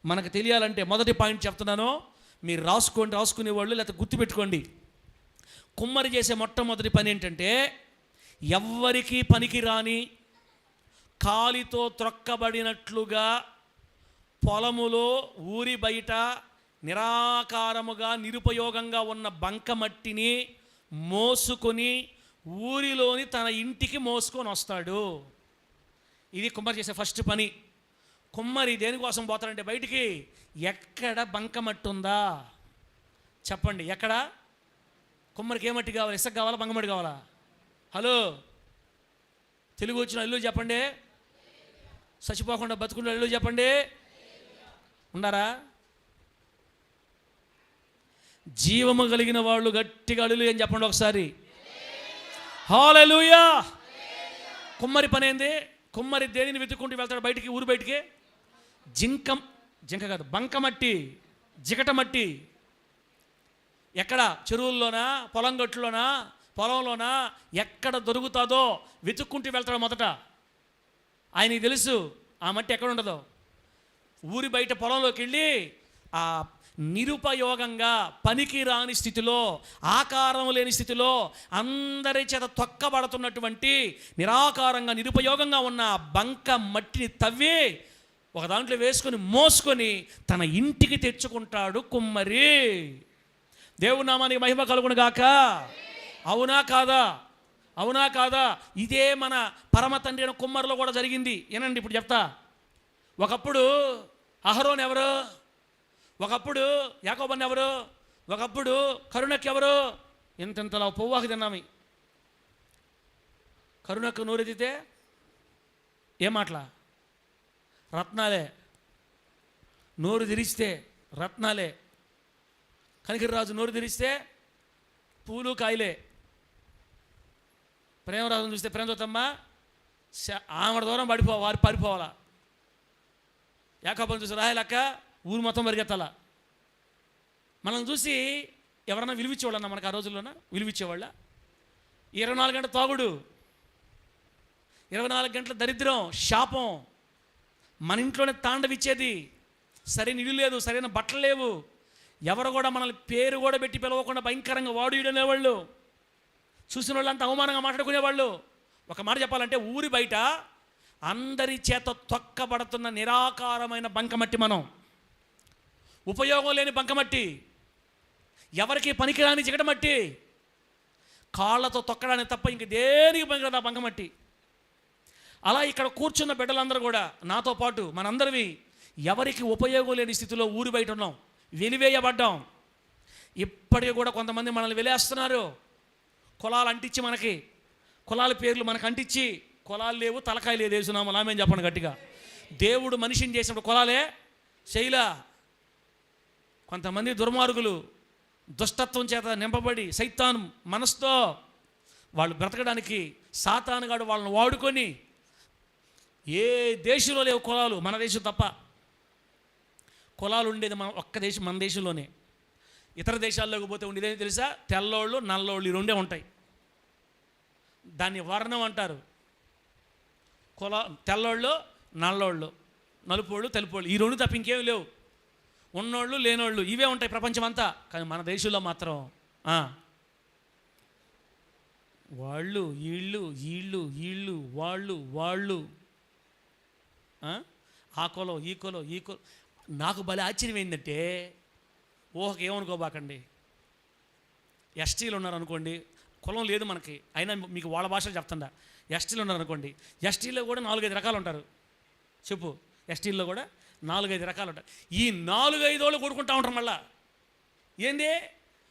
మనకు తెలియాలంటే మొదటి పాయింట్ చెప్తున్నాను, మీరు రాసుకునే వాళ్ళు లేకపోతే గుర్తుపెట్టుకోండి. కుమ్మరి చేసే మొట్టమొదటి పని ఏంటంటే, ఎవ్వరికీ పనికి రాని, కాలితో త్రొక్కబడినట్లుగా పొలములో ఊరి బయట నిరాకారముగా నిరుపయోగంగా ఉన్న బంకమట్టిని మోసుకొని ఊరిలోని తన ఇంటికి మోసుకొని వస్తాడు. ఇది కుమ్మరి చేసే ఫస్ట్ పని. కుమ్మరి దేనికోసం పోతాడంటే బయటికి, ఎక్కడ బంకమట్టి ఉందా చెప్పండి. ఎక్కడ? కుమ్మరికి ఏ మట్టి కావాలి? ఇసుక కావాలా, బంకమట్టి కావాలా? హలో, తెలుగు వచ్చిన ఇల్లు చెప్పండి, చచ్చిపోకుండా బతుకున్న ఇల్లు చెప్పండి. ఉన్నారా? జీవము కలిగిన వాళ్ళు గట్టిగా అల్లు అని చెప్పండి ఒకసారి. హల్లెలూయా. కుమ్మరి పని ఏంది? కుమ్మరి దేనిని వెతుక్కుంటూ వెళ్తాడు బయటికి, ఊరు బయటికి? జింక కాదు, బంకమట్టి, జిగటమట్టి. ఎక్కడ? చెరువుల్లోనా, పొలం గట్టులోనా, పొలంలోనా, ఎక్కడ దొరుకుతుందో వెతుక్కుంటూ వెళ్తాడు మొదట. ఆయనకి తెలుసు ఆ మట్టి ఎక్కడ ఉండదో. ఊరి బయట పొలంలోకి వెళ్ళి ఆ నిరుపయోగంగా, పనికి రాని స్థితిలో, ఆకారం లేని స్థితిలో, అందరి చేత తొక్కబడుతున్నటువంటి నిరాకారంగా నిరుపయోగంగా ఉన్న బంక మట్టిని తవ్వి ఒక దాంట్లో వేసుకొని మోసుకొని తన ఇంటికి తెచ్చుకుంటాడు కుమ్మరి. దేవుని నామానికి మహిమ కలుగును గాక. అవునా కాదా? అవునా కాదా? ఇదే మన పరమ తండ్రి అయిన కుమ్మరిలో కూడా జరిగింది. ఏనండి ఇప్పుడు చెప్తా. ఒకప్పుడు అహరోన్ ఎవరు? ఒకప్పుడు యాకోబు ఎవరు? ఒకప్పుడు కరుణకు ఎవరు? ఇంతలా పువ్వాకి తిన్నామి. కరుణకు నోరెత్తితే ఏం మాటలా? రత్నాలే. నోరు తెరిస్తే రత్నాలే. కనికరిరాజు నోరు తెరిస్తే పూలు కాయలే. ప్రేమరాజును చూస్తే ప్రేమతోతమ్మ ఆమె దూరం వారు పారిపోవాలా. యాకోబుని చూసి రాయలక్క ఊరు మొత్తం పరిగెత్తాల. మనం చూసి ఎవరన్నా విలువిచ్చేవాళ్ళన్నా మనకు ఆ రోజుల్లోనా? విలువిచ్చేవాళ్ళ? 24 గంటల తాగుడు, 24 గంటల దరిద్రం, శాపం మన ఇంట్లోనే తాండవిచ్చేది. సరైన ఇల్లు లేదు, సరైన బట్టలు లేవు, ఎవరు కూడా మనల్ని పేరు కూడా పెట్టి పిలవకుండా భయంకరంగా వాడునేవాళ్ళు, చూసిన వాళ్ళంతా అవమానంగా మాట్లాడుకునేవాళ్ళు. ఒక మాట చెప్పాలంటే ఊరి బయట అందరి చేత తొక్కబడుతున్న నిరాకారమైన బంకమట్టి మనం, ఉపయోగం లేని బంకమట్టి, ఎవరికి పనికిరాని జిగటమట్టి, కాళ్ళతో తొక్కడానికి తప్ప ఇంక దేనికి పనికిరాదు ఆ బంకమట్టి. అలా ఇక్కడ కూర్చున్న బిడ్డలందరూ కూడా నాతో పాటు మనందరివి ఎవరికి ఉపయోగం లేని స్థితిలో ఊరి బయట ఉన్నాం, వెలివేయబడ్డాం. ఇప్పటికీ కూడా కొంతమంది మనల్ని వెలేస్తున్నారు. కులాలు అంటించి, మనకి కులాల పేర్లు మనకు అంటించి, కులాలు లేవు, తలకాయ లేదు, వేసునామా లామేం చెప్పండి గట్టిగా. దేవుడు మనిషిని చేసినప్పుడు కులాలే శైలా. కొంతమంది దుర్మార్గులు దుష్టత్వం చేత నింపబడి సైతాను మనసుతో వాళ్ళు బ్రతకడానికి సాతానుగాడు వాళ్ళని వాడుకొని, ఏ దేశంలో లేవు కులాలు, మన దేశం తప్ప. కులాలు ఉండేది మన దేశంలోనే. ఇతర దేశాల్లోకి పోతే ఉండేది తెలుసా? తెల్లోళ్ళు నల్లోళ్ళు ఈ రెండే ఉంటాయి. దాన్ని వర్ణం అంటారు. తెల్లోళ్ళు నల్లోళ్ళు, నలుపోళ్ళు తెలుపోళ్ళు, ఈ రెండు తప్ప ఇంకేమి లేవు. ఉన్నోళ్ళు లేనోళ్ళు ఇవే ఉంటాయి ప్రపంచం అంతా. కానీ మన దేశంలో మాత్రం వాళ్ళు వీళ్ళు వీళ్ళు వీళ్ళు వాళ్ళు వాళ్ళు, ఆ కులం ఈ కులం ఈ కులం. నాకు భలే ఆశ్చర్యం ఏంటంటే, ఊహకి ఏమనుకోబాకండి, ఎస్టీలు ఉన్నారనుకోండి, కులం లేదు మనకి, అయినా మీకు వాళ్ళ భాషలో చెప్తుండా. ఎస్టీలు ఉన్నారనుకోండి, ఎస్టీలో కూడా 4-5 రకాలు ఉంటారు. చెప్పు, ఎస్టీల్లో కూడా 4-5 రకాలు ఉంటారు. ఈ 4-5 వాళ్ళు కొడుకుంటా ఉంటారు మళ్ళా. ఏంది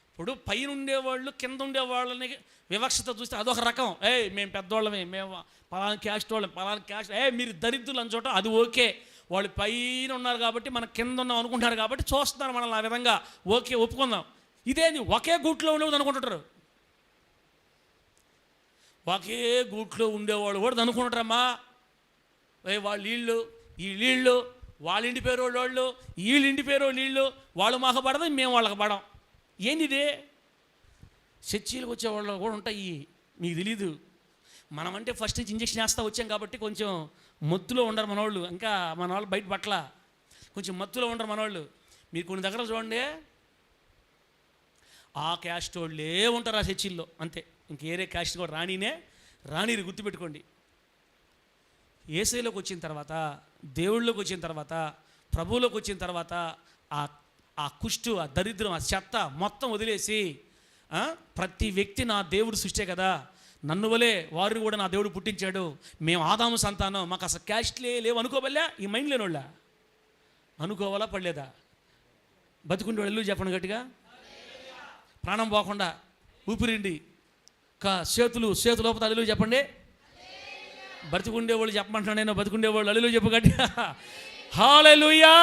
ఇప్పుడు పైన ఉండేవాళ్ళు కింద ఉండేవాళ్ళని వివక్షత చూస్తే అదొక రకం. మేము పెద్దవాళ్ళమే, మేము పలానా క్యాస్ట్ వాళ్ళం, పలానా క్యాస్ట్, మీరు దరిద్రులు అని చూడటం అది ఓకే. వాళ్ళు పైన ఉన్నారు కాబట్టి మన కింద ఉన్నాం అనుకుంటారు కాబట్టి చూస్తున్నారు మనల్ని ఆ విధంగా, ఓకే ఒప్పుకుందాం. ఇదేంది ఒకే గూట్లో ఉండేది అనుకుంటుంటారు. ఒకే గూట్లో ఉండేవాళ్ళు కూడా అనుకుంటారమ్మా, వాళ్ళు వీళ్ళు ఈ వీళ్ళు, వాళ్ళ ఇంటి పేరు వాళ్ళు, వీళ్ళ ఇంటి పేరు వీళ్ళు, వాళ్ళు మాకు పడదు మేము వాళ్ళకి పడం. ఏంది ఇదే? చర్చీలకు వచ్చేవాళ్ళు కూడా ఉంటాయి, మీకు తెలీదు. మనమంటే ఫస్ట్ నుంచి ఇంజక్షన్ వేస్తూ వచ్చాం కాబట్టి కొంచెం మత్తులో ఉండరు మనవాళ్ళు. ఇంకా మన వాళ్ళు బయట పట్ల కొంచెం మత్తులో ఉండరు మనవాళ్ళు. మీరు కొన్ని దగ్గర చూడండి, ఆ క్యాస్ట్ వాళ్ళే ఉంటారు ఆ చర్చిల్లో, అంతే. ఇంకేరే క్యాస్ట్ కూడా రాణిని గుర్తుపెట్టుకోండి. యేసయ్యలోకి వచ్చిన తర్వాత, దేవుళ్ళలోకి వచ్చిన తర్వాత, ప్రభువులోకి వచ్చిన తర్వాత ఆ కుష్టు, ఆ దరిద్రం, ఆ చెత్త మొత్తం వదిలేసి, ప్రతి వ్యక్తి నా దేవుడు సృష్టే కదా, నన్ను వలే వారిని కూడా నా దేవుడు పుట్టించాడు, మేము ఆదాము సంతానం, మాకు అసలు క్యాస్ట్లే లేవు అనుకోవల్లా. ఈ మైండ్ లేనోళ్ళ అనుకోవాలా పడలేదా? బతుకుండే వాళ్ళు చెప్పండి గట్టిగా, ప్రాణం పోకుండా ఊపిరిండి చేతులు లోపల అల్లు చెప్పండి. బతుకుండేవాళ్ళు చెప్పమంటున్నాను నేను, బతుకుండేవాళ్ళు అల్లు చెప్పు గట్టిగా, హల్లెలూయా.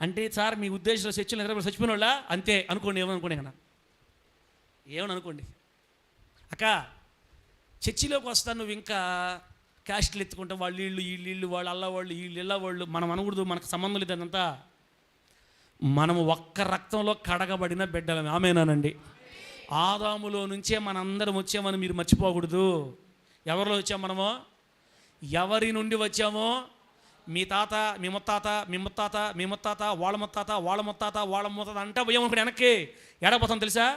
అంటే సార్ మీ ఉద్దేశంలో చర్చలు నిద్ర చచ్చిపోయిన వాళ్ళ అంతే అనుకోండి, ఏమనుకోండి కదా, ఏమని అనుకోండి. అక్క చర్చిలోకి వస్తాను, నువ్వు ఇంకా క్యాస్ట్లు ఎత్తుకుంటావు, వాళ్ళు వీళ్ళు వాళ్ళు అల్లవాళ్ళు వీళ్ళు ఇళ్ళవాళ్ళు, మనం అనకూడదు, మనకు సంబంధం లేదు. అదంతా మనము ఒక్క రక్తంలో కడగబడిన బిడ్డలమే. ఆమేనానండి. ఆదాములో నుంచే మనందరం వచ్చామని మీరు మర్చిపోకూడదు. ఎవరిలో వచ్చాము మనము? ఎవరి నుండి వచ్చామో, మీ తాత, మీ ముత్తాత, మీ ముత్తాత, మీ ముత్తాత, వాళ్ళ ముత్తాత, వాళ్ళ ముత్తాత, వాళ్ళ ముత్తాత అంటే పోయాం అనుకోండి, వెనక్కి ఎడపోతాం తెలుసా?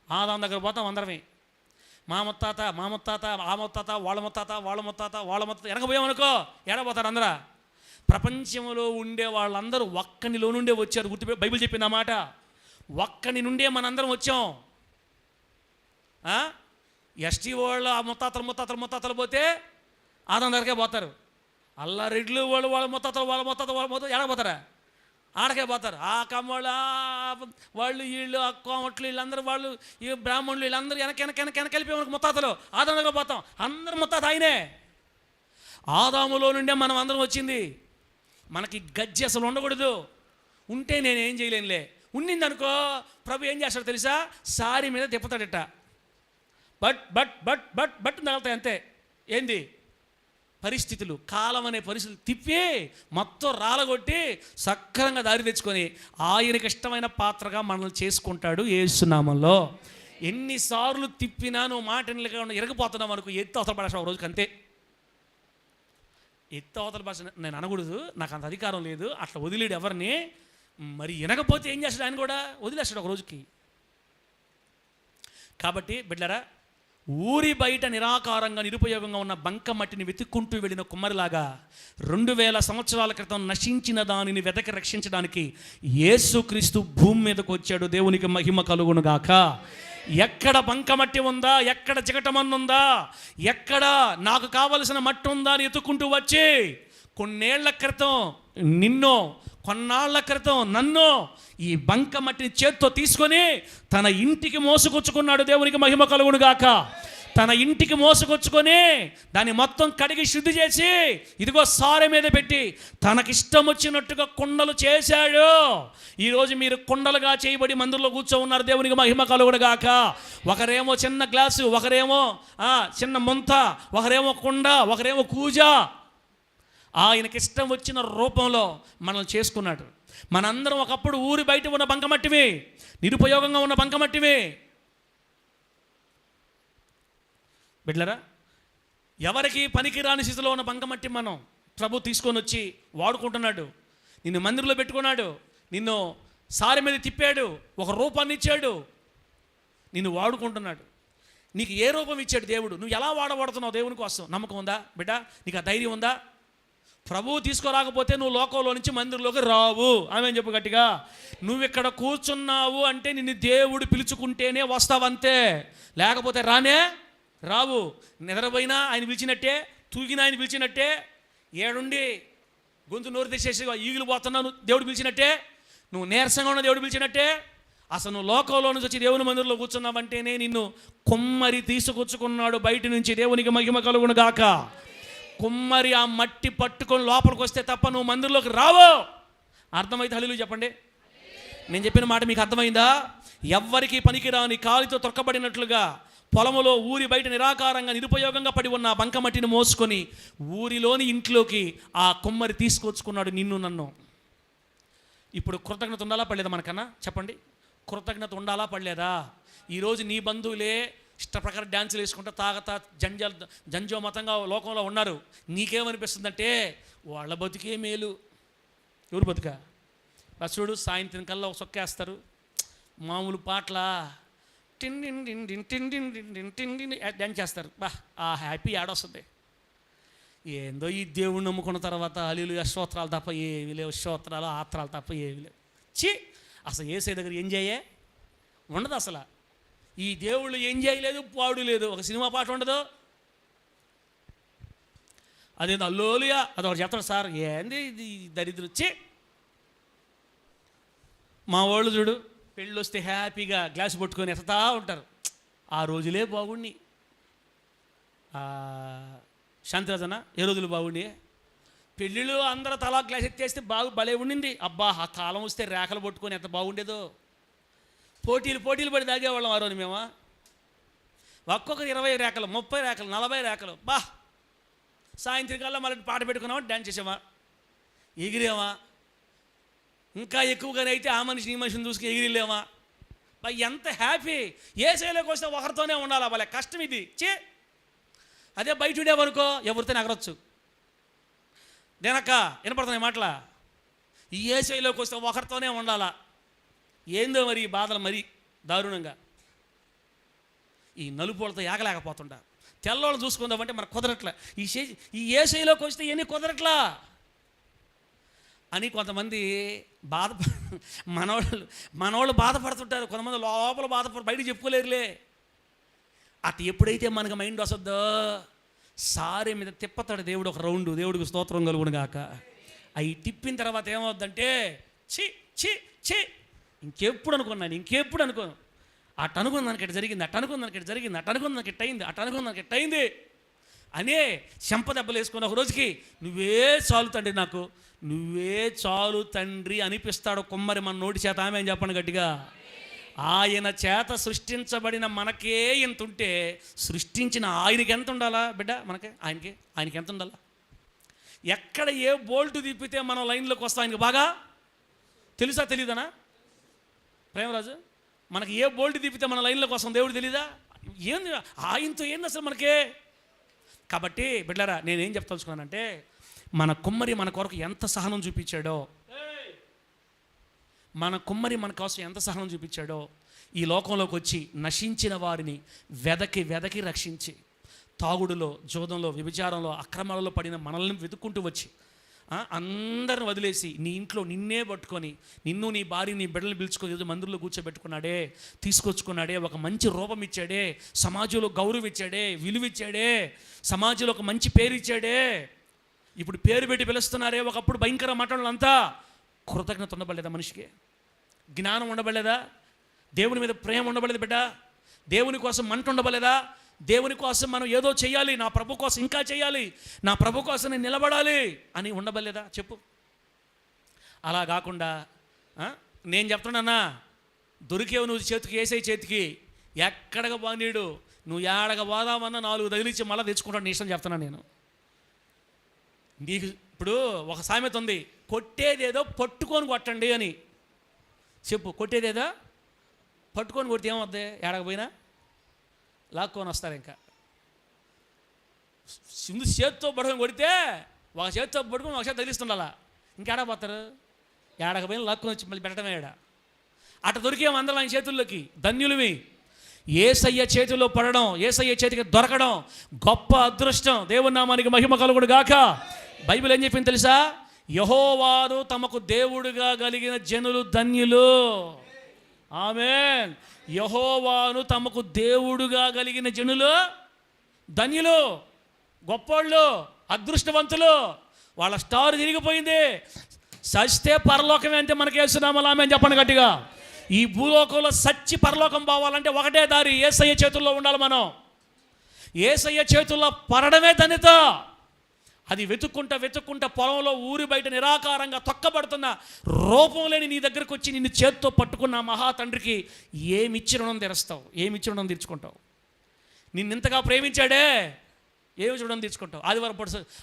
ఆదాం దగ్గర పోతాం అందరమే. మా ముత్తాత, మా ముత్తాత, ఆ ముత్తాత, వాళ్ళ ముత్తాత, వాళ్ళ ముత్తాత, వాళ్ళ ముత్తాత, వెనక పోయామనుకో ఎడపోతారు అందరా. ప్రపంచంలో ఉండే వాళ్ళందరూ ఒక్కనిలో నుండే వచ్చారు. గుర్తు, బైబిల్ చెప్పింది ఆ మాట. ఒక్కని నుండే మనందరం వచ్చాం. ఎస్టీ వాళ్ళు ఆ ముత్తాతలు పోతే ఆదాం దగ్గరకే పోతారు. అల్లారెడ్లు వాళ్ళ ముత్తాతలు ఎడపోతారా? ఆడకే పోతారు. ఆ కమ్మోళ్ళు వాళ్ళు వీళ్ళు ఆ కోమట్లు వీళ్ళందరూ వాళ్ళు ఈ బ్రాహ్మణులు వీళ్ళందరూ వెనక వెళ్ళిపోయి ముత్తాతలు ఆదాం దగ్గర పోతాం. అందరూ ముత్తాత ఆయనే. ఆదాములో నుండే మనం అందరం వచ్చింది. మనకి గజ్జి అసలు ఉండకూడదు. ఉంటే నేనేం చేయలేనులే. ఉండిందనుకో ప్రభు ఏం చేస్తాడు తెలుసా? సారీ మీద తిప్పుతాడట. బట్ తగలుతాయి అంతే. ఏంది పరిస్థితులు, కాలం అనే పరిస్థితులు తిప్పి మొత్తం రాలగొట్టి సక్రంగా దారి తెచ్చుకొని ఆయనకి ఇష్టమైన పాత్రగా మనల్ని చేసుకుంటాడు యేసు నామములో. ఎన్నిసార్లు తిప్పినా నువ్వు మాట ఎరగపోతున్నావు అనుకో, ఎత్తి అవతల భాష ఒక రోజుకి అంతే. ఎత్తి అవతల భాష నేను అనకూడదు, నాకు అంత అధికారం లేదు, అట్లా వదిలేడు ఎవరిని. మరి వినకపోతే ఏం చేస్తాడు? ఆయన కూడా వదిలేస్తాడు ఒక రోజుకి. కాబట్టి బిడ్డరా, ఊరి బయట నిరాకారంగా నిరుపయోగంగా ఉన్న బంకమట్టిని వెతుక్కుంటూ వెళ్ళిన కుమ్మరిలాగా 2000 సంవత్సరాల క్రితం నశించిన దానిని వెతకి రక్షించడానికి యేసుక్రీస్తు భూమి మీదకు వచ్చాడు. దేవునికి మహిమ కలుగునుగాక. ఎక్కడ బంకమట్టి ఉందా, ఎక్కడ చికటమన్ను ఉందా, ఎక్కడ నాకు కావలసిన మట్టి ఉందా అని ఎత్తుకుంటూ వచ్చి కొన్నేళ్ల క్రితం నిన్నో, కొన్నాళ్ల క్రితం నన్ను ఈ బంకమట్టిని చేత్తో తీసుకొని తన ఇంటికి మోసుకొచ్చుకున్నాడు. దేవునికి మహిమ కలుగునుగాక. తన ఇంటికి మోసుకొచ్చుకొని దాన్ని మొత్తం కడిగి శుద్ధి చేసి ఇదిగో సారె మీద పెట్టి తనకిష్టం వచ్చినట్టుగా కుండలు చేశాడు. ఈరోజు మీరు కుండలుగా చేయబడి మందిరంలో కూర్చో ఉన్నారు. దేవునికి మహిమ కలుగునుగాక. ఒకరేమో చిన్న గ్లాసు, ఒకరేమో చిన్న ముంత, ఒకరేమో కుండ, ఒకరేమో కూజ. ఆయనకి ఇష్టం వచ్చిన రూపంలో మనల్ని చేసుకున్నాడు. మనందరం ఒకప్పుడు ఊరి బయట ఉన్న బంకమట్టివి, నిరుపయోగంగా ఉన్న బంకమట్టివి. బిడ్డలారా, ఎవరికి పనికిరాని స్థితిలో ఉన్న బంకమట్టి మనం ప్రభు తీసుకొని వచ్చి వాడుకుంటున్నాడు. నిన్ను మందిరంలో పెట్టుకున్నాడు, నిన్ను సారి మీద తిప్పాడు, ఒక రూపాన్ని ఇచ్చాడు, నిన్ను వాడుకుంటున్నాడు. నీకు ఏ రూపం ఇచ్చాడు దేవుడు? నువ్వు ఎలా వాడబడుతున్నావు దేవుని కోసం? నమ్మకం ఉందా బిడ్డ? నీకు ఆ ధైర్యం ఉందా? ప్రభువు తీసుకురాకపోతే నువ్వు లోకంలో నుంచి మందిరంలోకి రావు. ఆమె చెప్పు గట్టిగా. నువ్వు ఇక్కడ కూర్చున్నావు అంటే నిన్ను దేవుడు పిలుచుకుంటేనే వస్తావంతే, లేకపోతే రావు. నిద్రపోయినా ఆయన పిలిచినట్టే, తూగినా ఆయన పిలిచినట్టే, ఏడుండి గొంతు నోరు తెచ్చేసి ఈగులు పోతున్నావు దేవుడు పిలిచినట్టే, నువ్వు నీరసంగా ఉన్న దేవుడు పిలిచినట్టే. అసలు నువ్వు లోకంలో నుంచి వచ్చి దేవుని మందిరంలో కూర్చున్నావంటేనే నిన్ను కుమ్మరి తీసుకొచ్చుకున్నాడు బయట నుంచి. దేవునికి మహిమ కలుగును గాక. కుమ్మరి ఆ మట్టి పట్టుకొని లోపలికి వస్తే తప్ప నువ్వు మందిరంలోకి రావు. అర్థమైతే హల్లెలూయా చెప్పండి. నేను చెప్పిన మాట మీకు అర్థమైందా? ఎవ్వరికి పనికిరాని కాలితో తొక్కబడినట్లుగా పొలములో ఊరి బయట నిరాకారంగా నిరుపయోగంగా పడి ఉన్న బంకమట్టిని మోసుకొని ఊరిలోని ఇంట్లోకి ఆ కుమ్మరి తీసుకొచ్చుకున్నాడు నిన్ను నన్ను. ఇప్పుడు కృతజ్ఞత ఉండాలా పడలేదా మనకన్నా? చెప్పండి, కృతజ్ఞత ఉండాలా పడలేదా? ఈరోజు నీ బంధువులే ఇష్ట ప్రకారం డ్యాన్సులు వేసుకుంటా తాగతా జంజో మతంగా లోకంలో ఉన్నారు. నీకేమనిపిస్తుందంటే వాళ్ళ బతుకే మేలు. ఎవరు బతుక? చూడు, సాయంత్రం కల్లా ఒక సొక్కేస్తారు, మామూలు పాటల టిన్ టిన్ టిన్ టిన్ టిన్ టిన్ టిన్ టిన్ టిన్ డ్యాన్స్ చేస్తారు. బా, ఆ హ్యాపీ యాడొస్తుంది. ఏందో ఈ దేవుణ్ణి నమ్ముకున్న తర్వాత హల్లెలూయా స్తోత్రాలు తప్ప ఏవి లేవు, స్తోత్రాలు ఆత్రాలు తప్ప ఏవి లేవు. అసలు యేసయ్య దగ్గర ఎంజాయే ఉండదు. అసలు ఈ దేవుళ్ళు ఎంజాయ్ లేదు, పాడు లేదు. ఒక సినిమా పాట ఉండదు, అదేందో హల్లెలూయా అదొకటి చెప్తాడు. సార్ ఏంది ఇది దరిద్రం. మా వాళ్ళు చూడు, పెళ్ళి వస్తే హ్యాపీగా గ్లాస్ పట్టుకొని ఎత్తుతా ఉంటారు. ఆ రోజులే బాగుండి. శాంతిరాజన ఏ రోజులు బాగుండి? పెళ్ళిళ్ళు అందరూ తలా గ్లాస్ ఎత్తేస్తే భలే ఉండింది. అబ్బా, ఆ కాలం వస్తే రేఖలు పట్టుకొని ఎంత బాగుండేదో. పోటీలు పడి తాగేవాళ్ళం ఆ రోజు మేము. ఒక్కొక్కరు 20 రేఖలు, 30 రేఖలు, 40 రేఖలు. బా, సాయంత్రం కల్లా మళ్ళీ పాట పెట్టుకున్నామా, డ్యాన్స్ చేసామా, ఎగిరేమా. ఇంకా ఎక్కువగానే అయితే ఆ మనిషిని ఈ మనిషిని చూసుకుని ఎగిరిలేమా. బా, ఎంత హ్యాపీ. ఏ శైలికి వస్తే ఒకరితోనే ఉండాలా, వాళ్ళ కష్టం ఇది. అదే బయట ఉండేవనుకో ఎవరితో ఎగరొచ్చు. నేనక్క వినపడుతున్నాయి మాటలా. ఈ ఏ శైలిలోకి వస్తే ఒకరితోనే ఉండాలా. ఏందో మరి ఈ బాధలు మరీ దారుణంగా. ఈ నలుపులతో ఏగలేకపోతుంటా. తెల్లోళ్ళు చూసుకుందామంటే మనకు కుదరట్లా. ఈ ఏ శైలిలోకి వస్తే ఇవన్నీ కుదరట్లా అని కొంతమంది మనోళ్ళు బాధపడుతుంటారు. కొంతమంది లోపల బయటకు చెప్పుకోలేరులే. అటు ఎప్పుడైతే మనకు మైండ్ వస్తుందో సారే మీద తిప్పతాడు దేవుడు ఒక రౌండ్. దేవుడికి స్తోత్రం కలుగును గాక. అవి తిప్పిన తర్వాత ఏమవుద్దంటే ఇంకెప్పుడు అనుకోను. అటు అనుకున్న దానికి ఇటు జరిగింది, అటు అనుకున్న దానికి ఇటు జరిగింది, అటు అనుకున్న దానికి ఇట్ అయింది, అటు అనుకున్న దానికి ఇట్ అయింది అనే చెంప దెబ్బలు వేసుకుని ఒక రోజుకి నువ్వే చాలు తండ్రి, నాకు నువ్వే చాలు తండ్రి అనిపిస్తాడు కుమ్మరి మన నోటి చేత. ఆమె అని చెప్పండి గట్టిగా. ఆయన చేత సృష్టించబడిన మనకే ఎంత ఉంటే సృష్టించిన ఆయనకి ఎంత ఉండాలా బిడ్డ? ఆయనకి ఎంత ఉండాలా? ఎక్కడ ఏ బోల్టు తిప్పితే మనం లైన్లోకి వస్తాం ఆయనకి బాగా తెలుసా? తెలీదనా ప్రేమరాజు? మనకి ఏ బోల్ట్ తిప్పితే మన లైన్లోకి వస్తాం దేవుడు తెలీదా? ఏంది ఆయనతో ఏంది అసలు మనకే? కాబట్టి బిడ్డలారా, నేనేం చెప్తాల్చుకున్నానంటే మన కుమ్మరి మన కొరకు ఎంత సహనం చూపించాడో, మన కుమ్మరి మన కోసం ఎంత సహనం చూపించాడో, ఈ లోకంలోకి వచ్చి నశించిన వారిని వెదకి రక్షించి, తాగుడులో, జోదంలో, వ్యభిచారంలో, అక్రమాలలో పడిన మనల్ని వెతుక్కుంటూ వచ్చి అందరిని వదిలేసి నీ ఇంట్లో నిన్నే పట్టుకొని నిన్ను నీ భార్య నీ బిడ్డలను పిలుచుకొని ఈరోజు మందిరంలో కూర్చోబెట్టుకున్నాడే, తీసుకొచ్చుకున్నాడే, ఒక మంచి రూపం ఇచ్చాడే, సమాజంలో గౌరవం ఇచ్చాడే, విలువ ఇచ్చాడే, సమాజంలో ఒక మంచి పేరు ఇచ్చాడే. ఇప్పుడు పేరు పెట్టి పిలుస్తున్నారే, ఒకప్పుడు భయంకర మాటలంతా. కృతజ్ఞత ఉండబడలేదా మనిషికి? జ్ఞానం ఉండబడలేదా? దేవుని మీద ప్రేమ ఉండబడలేదు బిడ్డ? దేవుని కోసం మంట ఉండబడలేదా? దేవుని కోసం మనం ఏదో చేయాలి, నా ప్రభు కోసం ఇంకా చేయాలి, నా ప్రభు కోసం నేను నిలబడాలి అని ఉండబడలేదా? చెప్పు. అలా కాకుండా నేను చెప్తున్నానా, దొరికేవు నువ్వు చేతికి, ఏసై చేతికి ఎక్కడగా బానీడు, నువ్వు ఏడగా పోదామన్నా 4 తగిలిచ్చి మళ్ళీ తెచ్చుకుంటాడు నీ ఇష్టం చెప్తున్నాను నేను. నీకు ఇప్పుడు ఒక సామెత ఉంది, కొట్టేదేదో పట్టుకొని కొట్టండి అని చెప్పు. కొట్టేదేదో పట్టుకొని కొడితే ఏమవుద్ది? ఏడకపోయినా లాక్కొని వస్తారు. ఇంకా ముందు చేతితో పట్టుకొని కొడితే ఒక చేతితో పట్టుకొని ఒక చేతి తగిలిస్తుండాలా, ఇంకేడపోతారు? ఏడకపోయినా లాక్కొని వచ్చి మళ్ళీ పెట్టడమే. అట్ట దొరికేం అందరం ఆయన చేతుల్లోకి. ధన్యులమి. యేసయ్య చేతిలో పడడం, యేసయ్య చేతికి దొరకడం గొప్ప అదృష్టం. దేవుని నామానికి మహిమ కలుగును గాక. బైబిల్ ఏం చెప్పింది తెలుసా? యెహోవాను తమకు దేవుడుగా కలిగిన జనులు ధన్యులు. ఆమేన్. యెహోవాను తమకు దేవుడుగా కలిగిన జనులు ధన్యులు, గొప్పోళ్ళు, అదృష్టవంతులు. వాళ్ళ స్టార్ తిరిగిపోయింది. సస్తే పరలోకమే అంటే మనకి యేసునామములో ఆమేన్ చెప్పండి గట్టిగా. ఈ భూలోకంలో సచ్చి పరలోకం పోవాలంటే ఒకటే దారి, యేసయ్య చేతుల్లో ఉండాలి. మనం యేసయ్య చేతుల్లో పడడమే ధన్యత. అది వెతుక్కుంటా పొలంలో ఊరి బయట నిరాకారంగా తొక్కబడుతున్న రూపం లేని నీ దగ్గరకు వచ్చి నిన్ను చేత్తో పట్టుకున్న మహా తండ్రికి ఏమిచ్చి రుణం తీరుస్తావు? ఏమిచ్చి రుణం తీర్చుకుంటావు? నిన్నింతగా ప్రేమించాడే, ఏమి రుణం తీర్చుకుంటావు?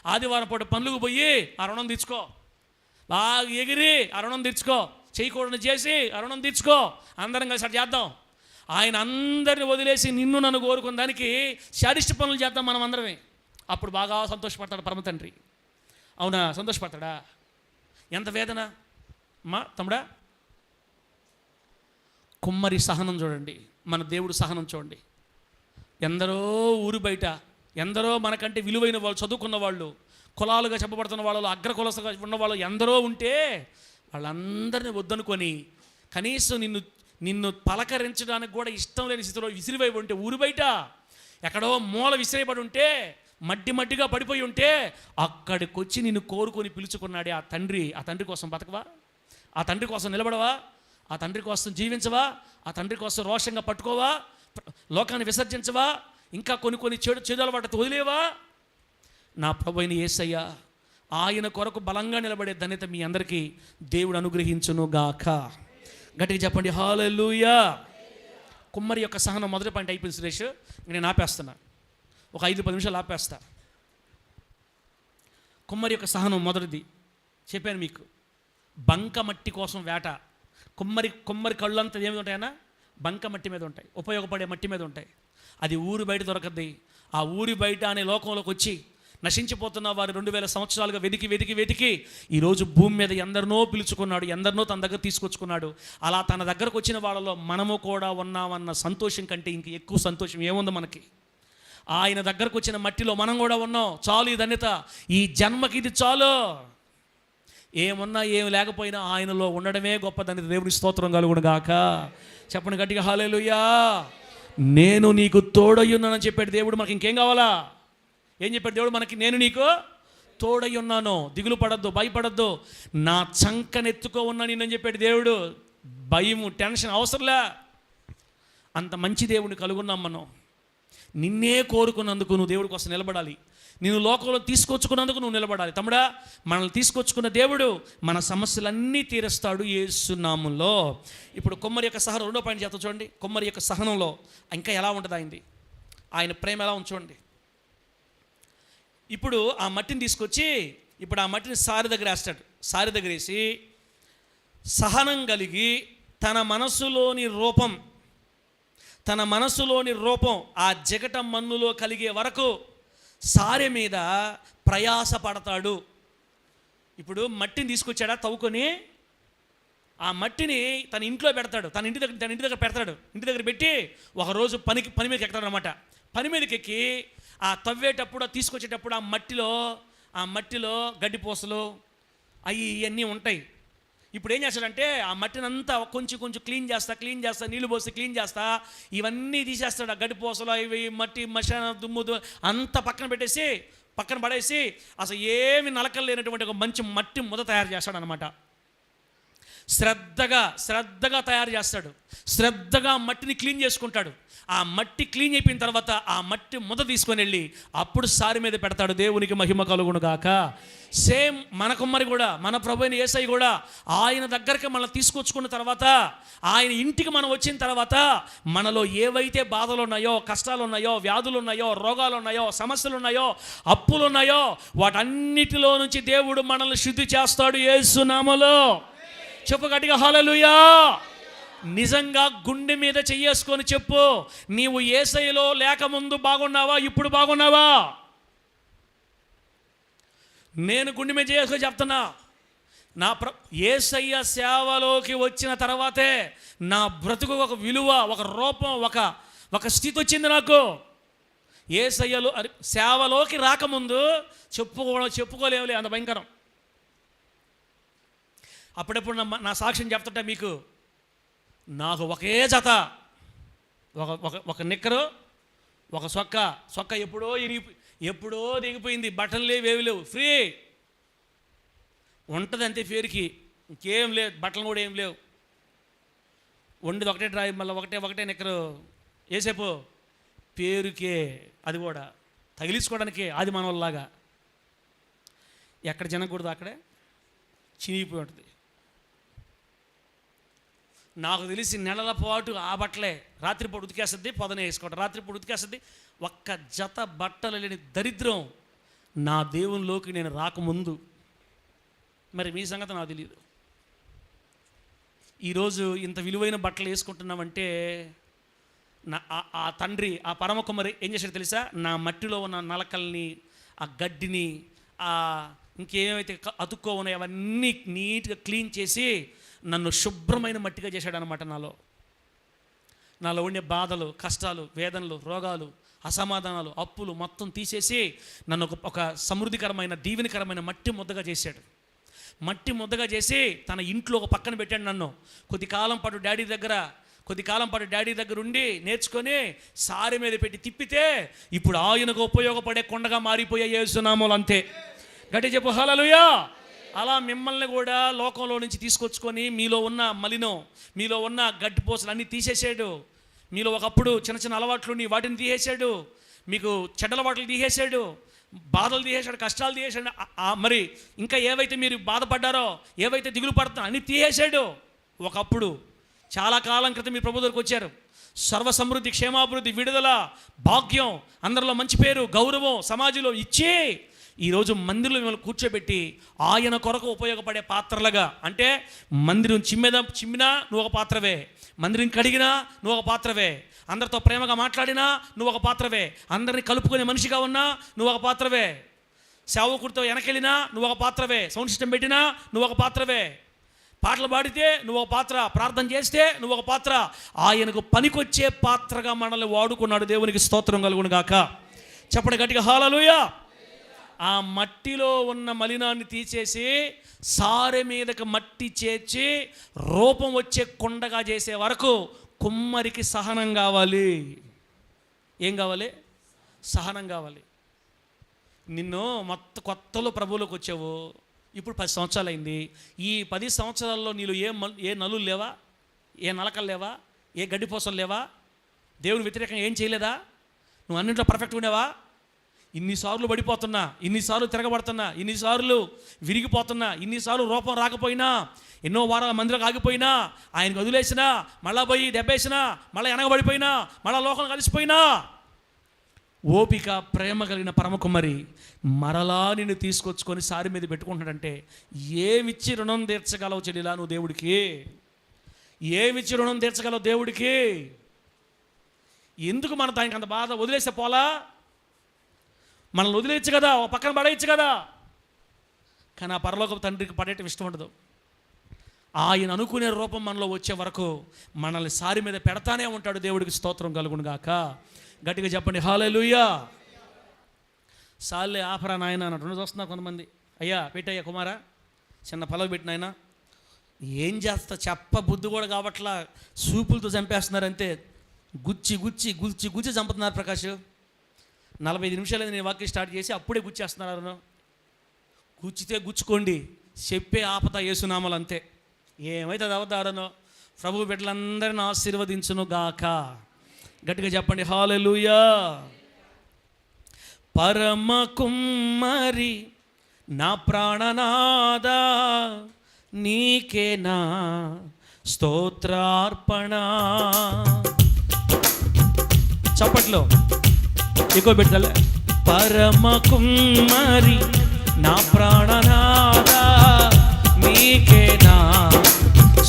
ఆదివారం పూట పనులకు పోయి ఆ రుణం తీర్చుకో. బాగా ఎగిరి ఆ రుణం తీర్చుకో. చేయకూడదు చేసి ఆ రుణం తీర్చుకో. అందరం కలిసి అట్లా చేద్దాం. ఆయన అందరిని వదిలేసి నిన్ను నన్ను కోరుకున్న దానికి శారీష్ట పనులు చేద్దాం మనం అందరమే. అప్పుడు బాగా సంతోషపడతాడు పరమ తండ్రి. అవునా? సంతోషపడతాడా? ఎంత వేదన మా తమ్ముడా. కుమ్మరి సహనం చూడండి, మన దేవుడు సహనం చూడండి. ఎందరో ఊరు బయట, ఎందరో మనకంటే విలువైన వాళ్ళు, చదువుకున్న వాళ్ళు, కులాలుగా చెప్పబడుతున్న వాళ్ళు, అగ్రకులసగా ఉన్నవాళ్ళు ఎందరో ఉంటే వాళ్ళందరినీ వద్దనుకొని కనీసం నిన్ను పలకరించడానికి కూడా ఇష్టం లేని స్థితిలో విసిరిపోయి ఉంటే, ఊరు బయట ఎక్కడో మూల విసిరేయబడి ఉంటే, మట్టిగా పడిపోయి ఉంటే, అక్కడికి వచ్చి నిన్ను కోరుకొని పిలుచుకున్నాడే ఆ తండ్రి. ఆ తండ్రి కోసం బతకవా? ఆ తండ్రి కోసం నిలబడవా? ఆ తండ్రి కోసం జీవించవా? ఆ తండ్రి కోసం రోషంగా పట్టుకోవా? లోకాన్ని విసర్జించవా? ఇంకా కొన్ని చెడు అలవాటు వదిలేవా? నా ప్రభువైన యేసయ్య ఆయన కొరకు బలంగా నిలబడే ధన్యత మీ అందరికీ దేవుడు అనుగ్రహించును గాక. గట్టిగా చెప్పండి హల్లెలూయా. కుమ్మరి యొక్క సహనం మొదటి పాయింట్ అయిపోయింది సురేష్. నేను ఆపేస్తున్నా, ఒక 5-10 నిమిషాలు ఆపేస్తా. కుమ్మరి యొక్క సహనం మొదటిది చెప్పాను మీకు. బంక మట్టి కోసం వేట. కుమ్మరి కళ్ళంతా ఏమి ఉంటాయన్నా? బంక మట్టి మీద ఉంటాయి, ఉపయోగపడే మట్టి మీద ఉంటాయి. అది ఊరి బయట దొరకద్ది. ఆ ఊరి బయట అనే లోకంలోకి వచ్చి నశించిపోతున్న వారు 2000 సంవత్సరాలుగా వెతికి ఈరోజు భూమి మీద ఎందరినో పిలుచుకున్నాడు, ఎందరినో తన దగ్గర తీసుకొచ్చుకున్నాడు. అలా తన దగ్గరకు వచ్చిన వాళ్ళలో మనము కూడా ఉన్నామన్న సంతోషం కంటే ఇంక ఎక్కువ సంతోషం ఏముంది మనకి? ఆయన దగ్గరకు వచ్చిన మట్టిలో మనం కూడా ఉన్నాం. చాలు ఈ ధన్యత, ఈ జన్మకి ఇది చాలు. ఏమున్నా ఏమి లేకపోయినా ఆయనలో ఉండడమే గొప్ప ధన్యత. దేవుని స్తోత్రం కలుగును గాక. చెప్పండి గట్టిగా హల్లెలూయా. నేను నీకు తోడయ్యున్నానని చెప్పాడు దేవుడు. మనకి ఇంకేం కావాలా? ఏం చెప్పాడు దేవుడు మనకి? నేను నీకు తోడై ఉన్నాను, దిగులు పడద్దు, భయపడద్దు, నా చంకనెత్తుకో ఉన్నా నిన్నని చెప్పాడు దేవుడు. భయము, టెన్షన్ అవసరంలే. అంత మంచి దేవుడిని కలుగున్నాం మనం. నిన్నే కోరుకున్నందుకు నువ్వు దేవుడి కోసం నిలబడాలి. నిన్ను లోకంలో తీసుకొచ్చుకున్నందుకు నువ్వు నిలబడాలి. తమ్ముడా, మనల్ని తీసుకొచ్చుకున్న దేవుడు మన సమస్యలన్నీ తీరుస్తాడు యేసు నామములో. ఇప్పుడు కుమ్మరి యొక్క సహనం, రెండో పాయింట్ చేత చూడండి. కుమ్మరి యొక్క సహనంలో ఇంకా ఎలా ఉంటుంది అయింది, ఆయన ప్రేమ ఎలా ఉంచండి. ఇప్పుడు ఆ మట్టిని తీసుకొచ్చి ఇప్పుడు ఆ మట్టిని సారి దగ్గర వేస్తాడు. సారి దగ్గర వేసి సహనం కలిగి తన మనసులోని రూపం ఆ జగట మన్నులో కలిగే వరకు సారె మీద ప్రయాస పడతాడు. ఇప్పుడు మట్టిని తీసుకొచ్చాడా తవ్వుకొని, ఆ మట్టిని తన ఇంట్లో పెడతాడు, తన ఇంటి దగ్గర పెడతాడు. ఇంటి దగ్గర పెట్టి ఒకరోజు పని మీదకి ఎక్కుతాడు అనమాట. పని మీదకి ఎక్కి ఆ తవ్వేటప్పుడు, తీసుకొచ్చేటప్పుడు ఆ మట్టిలో గడ్డిపూసలు అవి ఇవన్నీ ఉంటాయి. ఇప్పుడు ఏం చేస్తాడంటే ఆ మట్టిని అంతా కొంచెం క్లీన్ చేస్తా, నీళ్లు పోసి క్లీన్ చేస్తా, ఇవన్నీ తీసేస్తాడు. ఆ గడ్డిపూసలు ఇవి మట్టి మశాన దుమ్ము అంతా పక్కన పడేసి అసలు ఏమి నలకలు లేనటువంటి ఒక మంచి మట్టి ముద్ద తయారు చేస్తాడు అనమాట. శ్రద్ధగా తయారు చేస్తాడు. శ్రద్ధగా మట్టిని క్లీన్ చేసుకుంటాడు. ఆ మట్టి క్లీన్ అయిపోయిన తర్వాత ఆ మట్టి ముద్ద తీసుకొని వెళ్ళి అప్పుడు సారి మీద పెడతాడు. దేవునికి మహిమ కలుగును గాక. సేమ్ మన కుమ్మరి కూడా, మన ప్రభు అయిన యేసయ్య కూడా ఆయన దగ్గరికి మనం తీసుకొచ్చుకున్న తర్వాత, ఆయన ఇంటికి మనం వచ్చిన తర్వాత మనలో ఏవైతే బాధలు ఉన్నాయో, కష్టాలు ఉన్నాయో, వ్యాధులు ఉన్నాయో, రోగాలు ఉన్నాయో, సమస్యలు ఉన్నాయో, అప్పులు ఉన్నాయో, వాటన్నిటిలో నుంచి దేవుడు మనల్ని శుద్ధి చేస్తాడు యేసు నామములో. చెప్పు గట్టిగా హల్లెలూయా. నిజంగా గుండె మీద చెయ్యేసుకొని చెప్పు, నీవు యేసయ్యలో లేకముందు బాగున్నావా, ఇప్పుడు బాగున్నావా? నేను గుండె మీద చేసుకొని చెప్తున్నా, యేసయ్య సేవలోకి వచ్చిన తర్వాతే నా బ్రతుకు ఒక విలువ, ఒక రూపం, ఒక స్థితి వచ్చింది నాకు. యేసయ్యలో సేవలోకి రాకముందు చెప్పుకోలేములే, అంత భయంకరం. అప్పుడప్పుడు నా సాక్ష్యం చెప్తుంటా మీకు. నాకు ఒకే జత, ఒక నిక్కరు, ఒక సొక్క ఎప్పుడో దిగిపోయింది. బట్టలు లేవు, ఏవి లేవు, ఫ్రీ ఉంటుంది అంతే పేరుకి, ఇంకేం లేదు. బట్టలు కూడా ఏం లేవు. వండిది ఒకటే డ్రాయి, మళ్ళీ ఒకటే నిక్కరు వేసేపు పేరుకే, అది కూడా తగిలించుకోవడానికే. అది మన వాళ్ళలాగా ఎక్కడ జనకూడదు అక్కడే చినిగిపోయి ఉంటుంది. నాకు తెలిసి నెలల పాటు ఆ బట్టలే రాత్రిపూట ఉతికేస్తుంది, పొదనే వేసుకోవడం, రాత్రిపూట ఉతికేస్తుంది. ఒక్క జత బట్టలు లేని దరిద్రం నా దేవునిలోకి నేను రాకముందు. మరి మీ సంగతి నాకు తెలియదు. ఈరోజు ఇంత విలువైన బట్టలు వేసుకుంటున్నామంటే ఆ తండ్రి, ఆ పరమ కుమారి ఏం చేశాడు తెలుసా? నా మట్టిలో ఉన్న నలకల్ని, ఆ గడ్డిని, ఇంకేమైతే అతుక్కో ఉన్నాయో అవన్నీ నీట్గా క్లీన్ చేసి నన్ను శుభ్రమైన మట్టిగా చేశాడు అనమాట. నాలో ఉండే బాధలు, కష్టాలు, వేదనలు, రోగాలు, అసమాధానాలు, అప్పులు మొత్తం తీసేసి నన్ను ఒక సమృద్ధికరమైన, దీవెనకరమైన మట్టి ముద్దగా చేశాడు. మట్టి ముద్దగా చేసి తన ఇంట్లో ఒక పక్కన పెట్టాడు నన్ను. కొద్ది కాలం పాటు డాడీ దగ్గర ఉండి నేర్చుకొని సారి మీద పెట్టి తిప్పితే ఇప్పుడు ఆయనకు ఉపయోగపడే కొండగా మారిపోయే యేసు నామములో. అంతే, గట్టి చెప్పు హల్లెలూయా. అలా మిమ్మల్ని కూడా లోకంలో నుంచి తీసుకొచ్చుకొని మీలో ఉన్న మలినం, మీలో ఉన్న గడ్డిపోసలు అన్నీ తీసేసాడు. మీలో ఒకప్పుడు చిన్న అలవాట్లుని వాటిని తీసేశాడు. మీకు చెడ్డలవాట్లు తీసేశాడు, బాధలు తీసేశాడు, కష్టాలు తీసేశాడు. మరి ఇంకా ఏవైతే మీరు బాధపడ్డారో, ఏవైతే దిగులు పడుతున్నారో అన్నీ తీసేశాడు. ఒకప్పుడు చాలా కాలం క్రితం మీరు ప్రభు దగ్గరికి వచ్చారు. సర్వ సమృద్ధి, క్షేమాభివృద్ధి, విడుదల, భాగ్యం, అందరిలో మంచి పేరు, గౌరవం సమాజంలో ఇచ్చి ఈరోజు మందిరంలో మిమ్మల్ని కూర్చోబెట్టి ఆయన కొరకు ఉపయోగపడే పాత్రలుగా, అంటే మందిరం చిమ్మినా నువ్వు ఒక పాత్రవే, మందిరం కడిగినా నువ్వు ఒక పాత్రవే, అందరితో ప్రేమగా మాట్లాడినా నువ్వు ఒక పాత్రవే, అందరినీ కలుపుకునే మనిషిగా ఉన్నా నువ్వు ఒక పాత్రవే, సేవకుడితో వెనకెళ్ళినా నువ్వు ఒక పాత్రవే, సౌండ్ సిస్టమ్ పెట్టినా నువ్వు ఒక పాత్రవే, పాటలు పాడితే నువ్వు ఒక పాత్ర, ప్రార్థన చేస్తే నువ్వు ఒక పాత్ర. ఆయనకు పనికొచ్చే పాత్రగా మనల్ని వాడుకున్నాడు. దేవునికి స్తోత్రం కలుగును గాక. చెప్పండి గట్టిగా హల్లెలూయా. ఆ మట్టిలో ఉన్న మలినాన్ని తీసేసి సారె మీదకి మట్టి చేర్చి రూపం వచ్చే కొండగా చేసే వరకు కుమ్మరికి సహనం కావాలి. ఏం కావాలి? సహనం కావాలి. నిన్ను కొత్తలో ప్రభువులోకి వచ్చావు, ఇప్పుడు 10 సంవత్సరాలు అయింది. ఈ 10 సంవత్సరాల్లో నీళ్ళు ఏ నలులు లేవా, ఏ నలకలు లేవా, ఏ గడ్డిపోసలు లేవా, దేవుని వ్యతిరేకంగా ఏం చేయలేదా, నువ్వు అన్నింటిలో పర్ఫెక్ట్గా ఉండేవా? ఇన్నిసార్లు పడిపోతున్నా, ఇన్నిసార్లు తిరగబడుతున్నా, ఇన్నిసార్లు విరిగిపోతున్నా, ఇన్నిసార్లు రూపం రాకపోయినా, ఎన్నో వారాల మందిరకు ఆగిపోయినా, ఆయనకు వదిలేసినా, మళ్ళా పోయి దెబ్బేసినా, మళ్ళీ వెనకబడిపోయినా, మళ్ళీ లోకం కలిసిపోయినా, ఓపిక, ప్రేమ కలిగిన పరమకుమారి మరలా నిన్ను తీసుకొచ్చుకొని సారి మీద పెట్టుకుంటాడంటే ఏమిచ్చి రుణం తీర్చగలవు చెల్లిలా నువ్వు దేవుడికి? ఏమిచ్చి రుణం తీర్చగలవు దేవుడికి? ఎందుకు మన దానికి అంత బాధ? వదిలేస్తే పోలా? మనల్ని వదిలేయచ్చు కదా, ఒక పక్కన పడేయచ్చు కదా. కానీ ఆ పరలోక తండ్రికి పడేయటం ఇష్టం ఉండదు. ఆయన అనుకునే రూపం మనలో వచ్చే వరకు మనల్ని సారి మీద పెడతానే ఉంటాడు. దేవుడికి స్తోత్రం కలుగును గాక. గట్టిగా చెప్పండి హల్లెలూయా. సాల్లే ఆఫరా నాయన అన్నట్టు చూస్తున్నా కొంతమంది. అయ్యా పెట్టయ్యా కుమారా, చిన్న పలవ పెట్టిన ఆయన ఏం చేస్తా చెప్ప బుద్ధి కూడా కాబట్లా సూపులతో చంపేస్తున్నారంతే. గుచ్చి గుచ్చి గుచ్చి గుచ్చి చంపుతున్నారు. ప్రకాష్ 45 నిమిషాలు నేను వాక్యం స్టార్ట్ చేసి అప్పుడే గుచ్చేస్తున్నారు. గుచ్చితే గుచ్చుకోండి, చెప్పే ఆపత యేసునామాలు అంతే. ఏమైతే అది అవతారనో. ప్రభు బిడ్డలందరిని ఆశీర్వదించును గాక. గట్టిగా చెప్పండి హల్లెలూయా. పరమ కుమ్మరి నా ప్రాణనాదా, నీకే నా స్తోత్రార్పణ. చప్పట్లో ఎక్కువ పెట్టాలి. పరమ కుమ్మరి నా ప్రాణనాదా, నీకే నా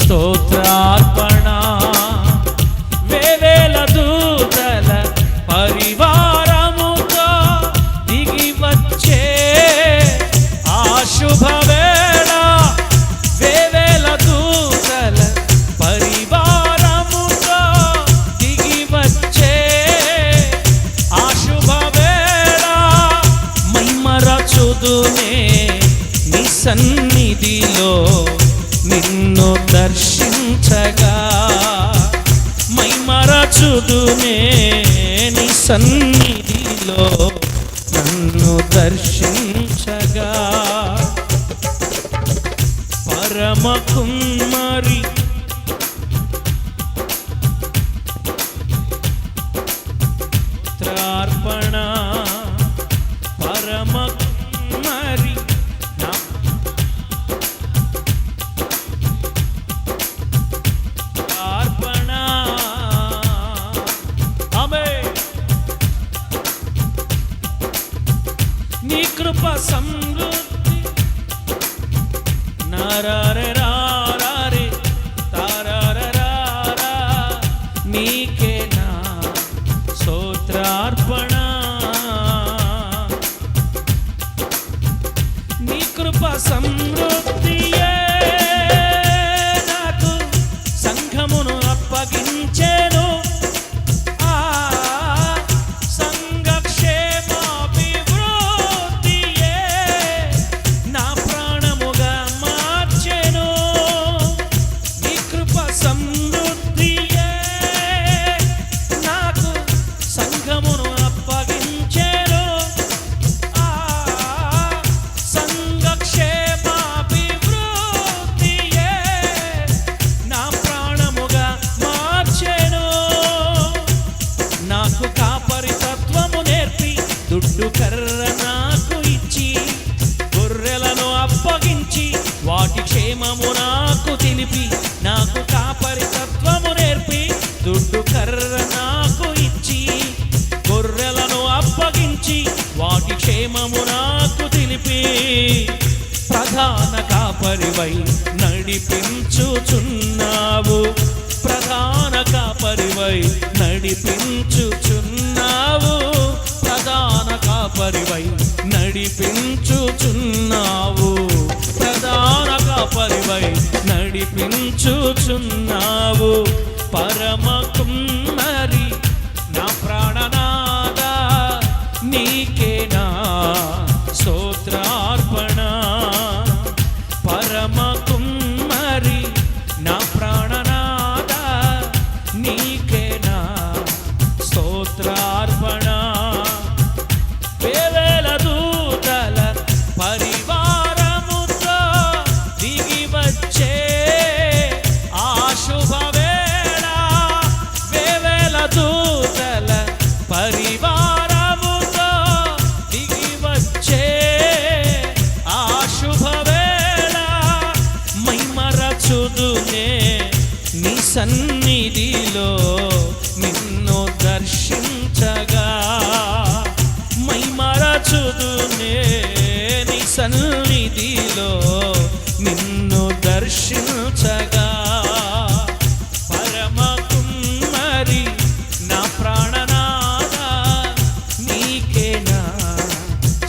స్తోత్రార్పణ. వేవేల దూతల పరివారముతో దిగి వచ్చే ఆ శుభవేళ, వేవేల దూతల పరివారముతో దిగి వచ్చే ఆ శుభవేళ, మైమరచుదునే నీ సన్నిధిలో నిన్ను దర్శించగా, మైమరచుదునే నీ సన్నిధిలో నన్ను దర్శించగా. పరమ కుమ్మరి స్తోత్రార్పణ. పరమ కుమ్మరి నా అర్పణ. ఆమేన్. నీ కృప సమృద్ధి నారారే రారే తారారా, నీకే నా స్తోత్రార్పణ. నీ కృప సమృద్ధియే నాకు సంఘమును అప్పగించెను. ఆ సంఘక్షేమాభివృద్ధియే నా ప్రాణముగా మార్చెను. నీ కృప సమృద్ధియే నాకు సంఘమును అప్పగించెను. ఆ సంఘక్షేమాభివృద్ధియే నా ప్రాణముగా మార్చెను. నాకు కాపరితత్వము నేర్పి దుడ్డు కర్ర నాకు ఇచ్చి, గొర్రెలను అప్పగించి వాటి క్షేమము నాకు తెలిపి, నాకు కాపరితత్వము నేర్పి దుడ్డు కర్ర నాకు ఇచ్చి, గొర్రెలను అప్పగించి వాటి క్షేమము నాకు తెలిపి, ప్రధాన కాపరివై నడిపించుచున్నావు. ప్రధాన కాపరివై నడిపించుచున్నావు. ప్రధాన కాపరివై నడిపించుచున్నావు. ప్రధాన కాపరివై నడిపించుచున్నావు. పరమ కుమ్మరి నా ప్రాణనాదా, నీకే నా స్తోత్రార్పణ. పరమ కుమ్మరి నా ప్రాణనాదా, నీకే నా స్తోత్రార్పణ. వేవేల దూతల పరివారముతో దిగి వచ్చే ఆ శుభవేళ, వేవేల దూతల పరివారముతో దిగి వచ్చే ఆ శుభవేళ, మైమరచుదునే నీ సన్నిధిలో నిన్ను దర్శించగా, మైమరచుదునే నీ సన్నిధిలో నిన్ను దర్శించగా. పరమ కుమ్మరి నా ప్రాణనాదా, నీకే నా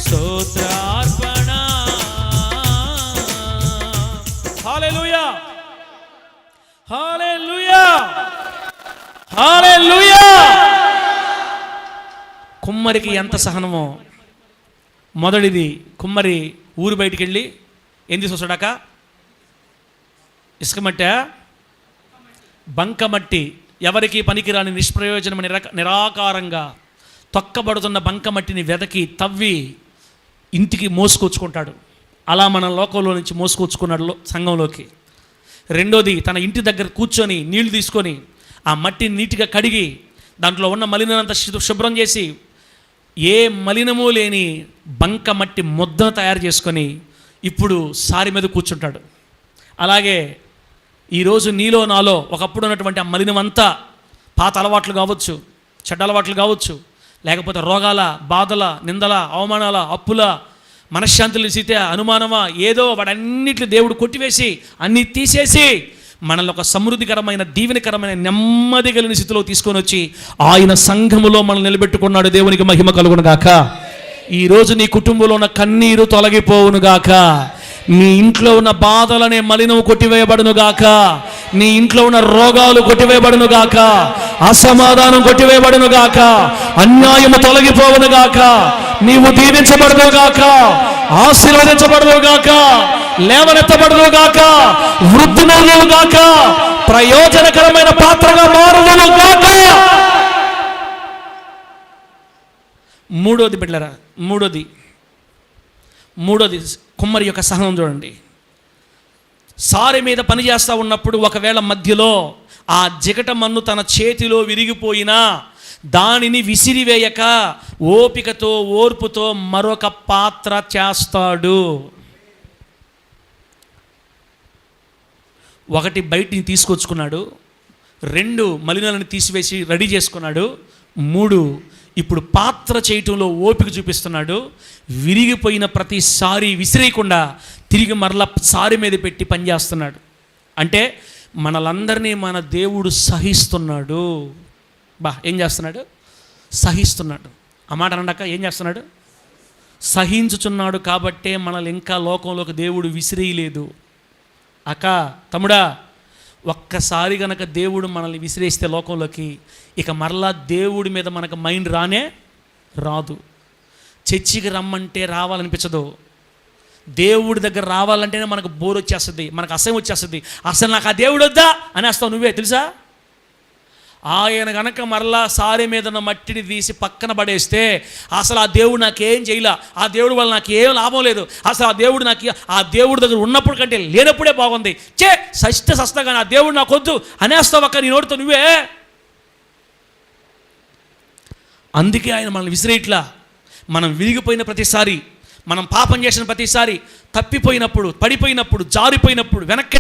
స్తోత్రార్పణ. హల్లెలూయా, హల్లెలూయా, హల్లెలూయా. కుమ్మరికి ఎంత సహనమో. మొదటిది, కుమ్మరి ఊరు బయటికి వెళ్ళి ఏం తీసుకొస్తాడాక? ఇసుక మట్టి, బంకమట్టి, ఎవరికి పనికిరాని నిష్ప్రయోజనం నిరాకారంగా తొక్కబడుతున్న బంకమట్టిని వెదకి తవ్వి ఇంటికి మోసుకొచ్చుకుంటాడు. అలా మన లోకంలో నుంచి మోసుకొచ్చుకున్నాడు సంఘంలోకి. రెండోది తన ఇంటి దగ్గర కూర్చొని నీళ్లు తీసుకొని ఆ మట్టిని నీట్గా కడిగి దాంట్లో ఉన్న మలినంతా శుభ్రం చేసి ఏ మలినము లేని బంక మట్టి ముద్దను తయారు చేసుకొని ఇప్పుడు సారి మీద కూర్చుంటాడు. అలాగే ఈరోజు నీలో నాలో ఒకప్పుడు ఉన్నటువంటి ఆ మలినమంతా పాత అలవాట్లు కావచ్చు, చెడ్డ అలవాట్లు కావచ్చు, లేకపోతే రోగాల, బాధల, నిందల, అవమానాల, అప్పుల, మనశ్శాంతులు సీతే అనుమానమా ఏదో వాడన్నిటిని దేవుడు కొట్టివేసి అన్నీ తీసేసి మనల్ని ఒక సమృద్ధికరమైన దీవెనకరమైన నెమ్మది కలిగిన స్థితిలో తీసుకొని వచ్చి ఆయన సంఘములో మనల్ని నిలబెట్టుకున్నాడు. దేవునికి మహిమ కలుగును గాక. ఈరోజు నీ కుటుంబంలో ఉన్న కన్నీరు తొలగిపోవును గాక. నీ ఇంట్లో ఉన్న బాధలనే మలినం కొట్టివేయబడును గాక. నీ ఇంట్లో ఉన్న రోగాలు కొట్టివేయబడును గాక. అసమాధానం కొట్టివేయబడును గాక. అన్యాయము తొలగిపోవును గాక. నీవు దీవించబడును గాక, ఆశీర్వదించబడును గాక, లేవనెత్తబడును గాక, వృద్ధినవును గాక, ప్రయోజనకరమైన పాత్రగా మారును గాక. మూడోది బిడ్డలారా, మూడోది కుమ్మరి యొక్క సహనం చూడండి. సారె మీద పని చేస్తూ ఉన్నప్పుడు ఒకవేళ మధ్యలో ఆ జిగట మన్ను తన చేతిలో విరిగిపోయినా దానిని విసిరివేయక ఓపికతో ఓర్పుతో మరొక పాత్ర చేస్తాడు. ఒకటి బయటిని తీసుకొచ్చుకున్నాడు, 2 మలినాలను తీసివేసి రెడీ చేసుకున్నాడు, 3 ఇప్పుడు పాత్ర చేయటంలో ఓపిక చూపిస్తున్నాడు. విరిగిపోయిన ప్రతిసారి విసిరేయకుండా తిరిగి మరలా సారి మీద పెట్టి పనిచేస్తున్నాడు. అంటే మనలందరినీ మన దేవుడు సహిస్తున్నాడు. ఏం చేస్తున్నాడు? సహిస్తున్నాడు. ఆ మాట అన్నాక ఏం చేస్తున్నాడు? సహించుచున్నాడు. కాబట్టే మనల్ని ఇంకా లోకంలోకి దేవుడు విసిరేయలేదు. అక్క, తమ్ముడా, ఒక్కసారి గనక దేవుడు మనల్ని విసిరేస్తే లోకంలోకి ఇక మరలా దేవుడి మీద మనకు మైండ్ రాదు. చర్చికి రమ్మంటే రావాలనిపించదు. దేవుడి దగ్గర రావాలంటేనే మనకు బోర్ వచ్చేస్తుంది, మనకు అసహ్యం వచ్చేస్తుంది. అసలు నాకు ఆ దేవుడు వద్దా అనేస్తావు నువ్వే, తెలుసా? ఆయన గనక మరలా సారె మీద ఉన్న మట్టిని తీసి పక్కన పడేస్తే అసలు ఆ దేవుడు నాకేం చేయలే, ఆ దేవుడి వల్ల నాకు ఏం లాభం లేదు, అసలు ఆ దేవుడి దగ్గర ఉన్నప్పుడు కంటే లేనప్పుడే బాగుంది, సస్తగానే ఆ దేవుడు నాకు వద్దు అనేస్తావు అక్క నీ నోటితో నువ్వే. అందుకే ఆయన మనల్ని విసిరేయట్లా. మనం విరిగిపోయిన ప్రతిసారి, మనం పాపం చేసిన ప్రతిసారి, తప్పిపోయినప్పుడు, పడిపోయినప్పుడు, జారిపోయినప్పుడు, వెనక్కి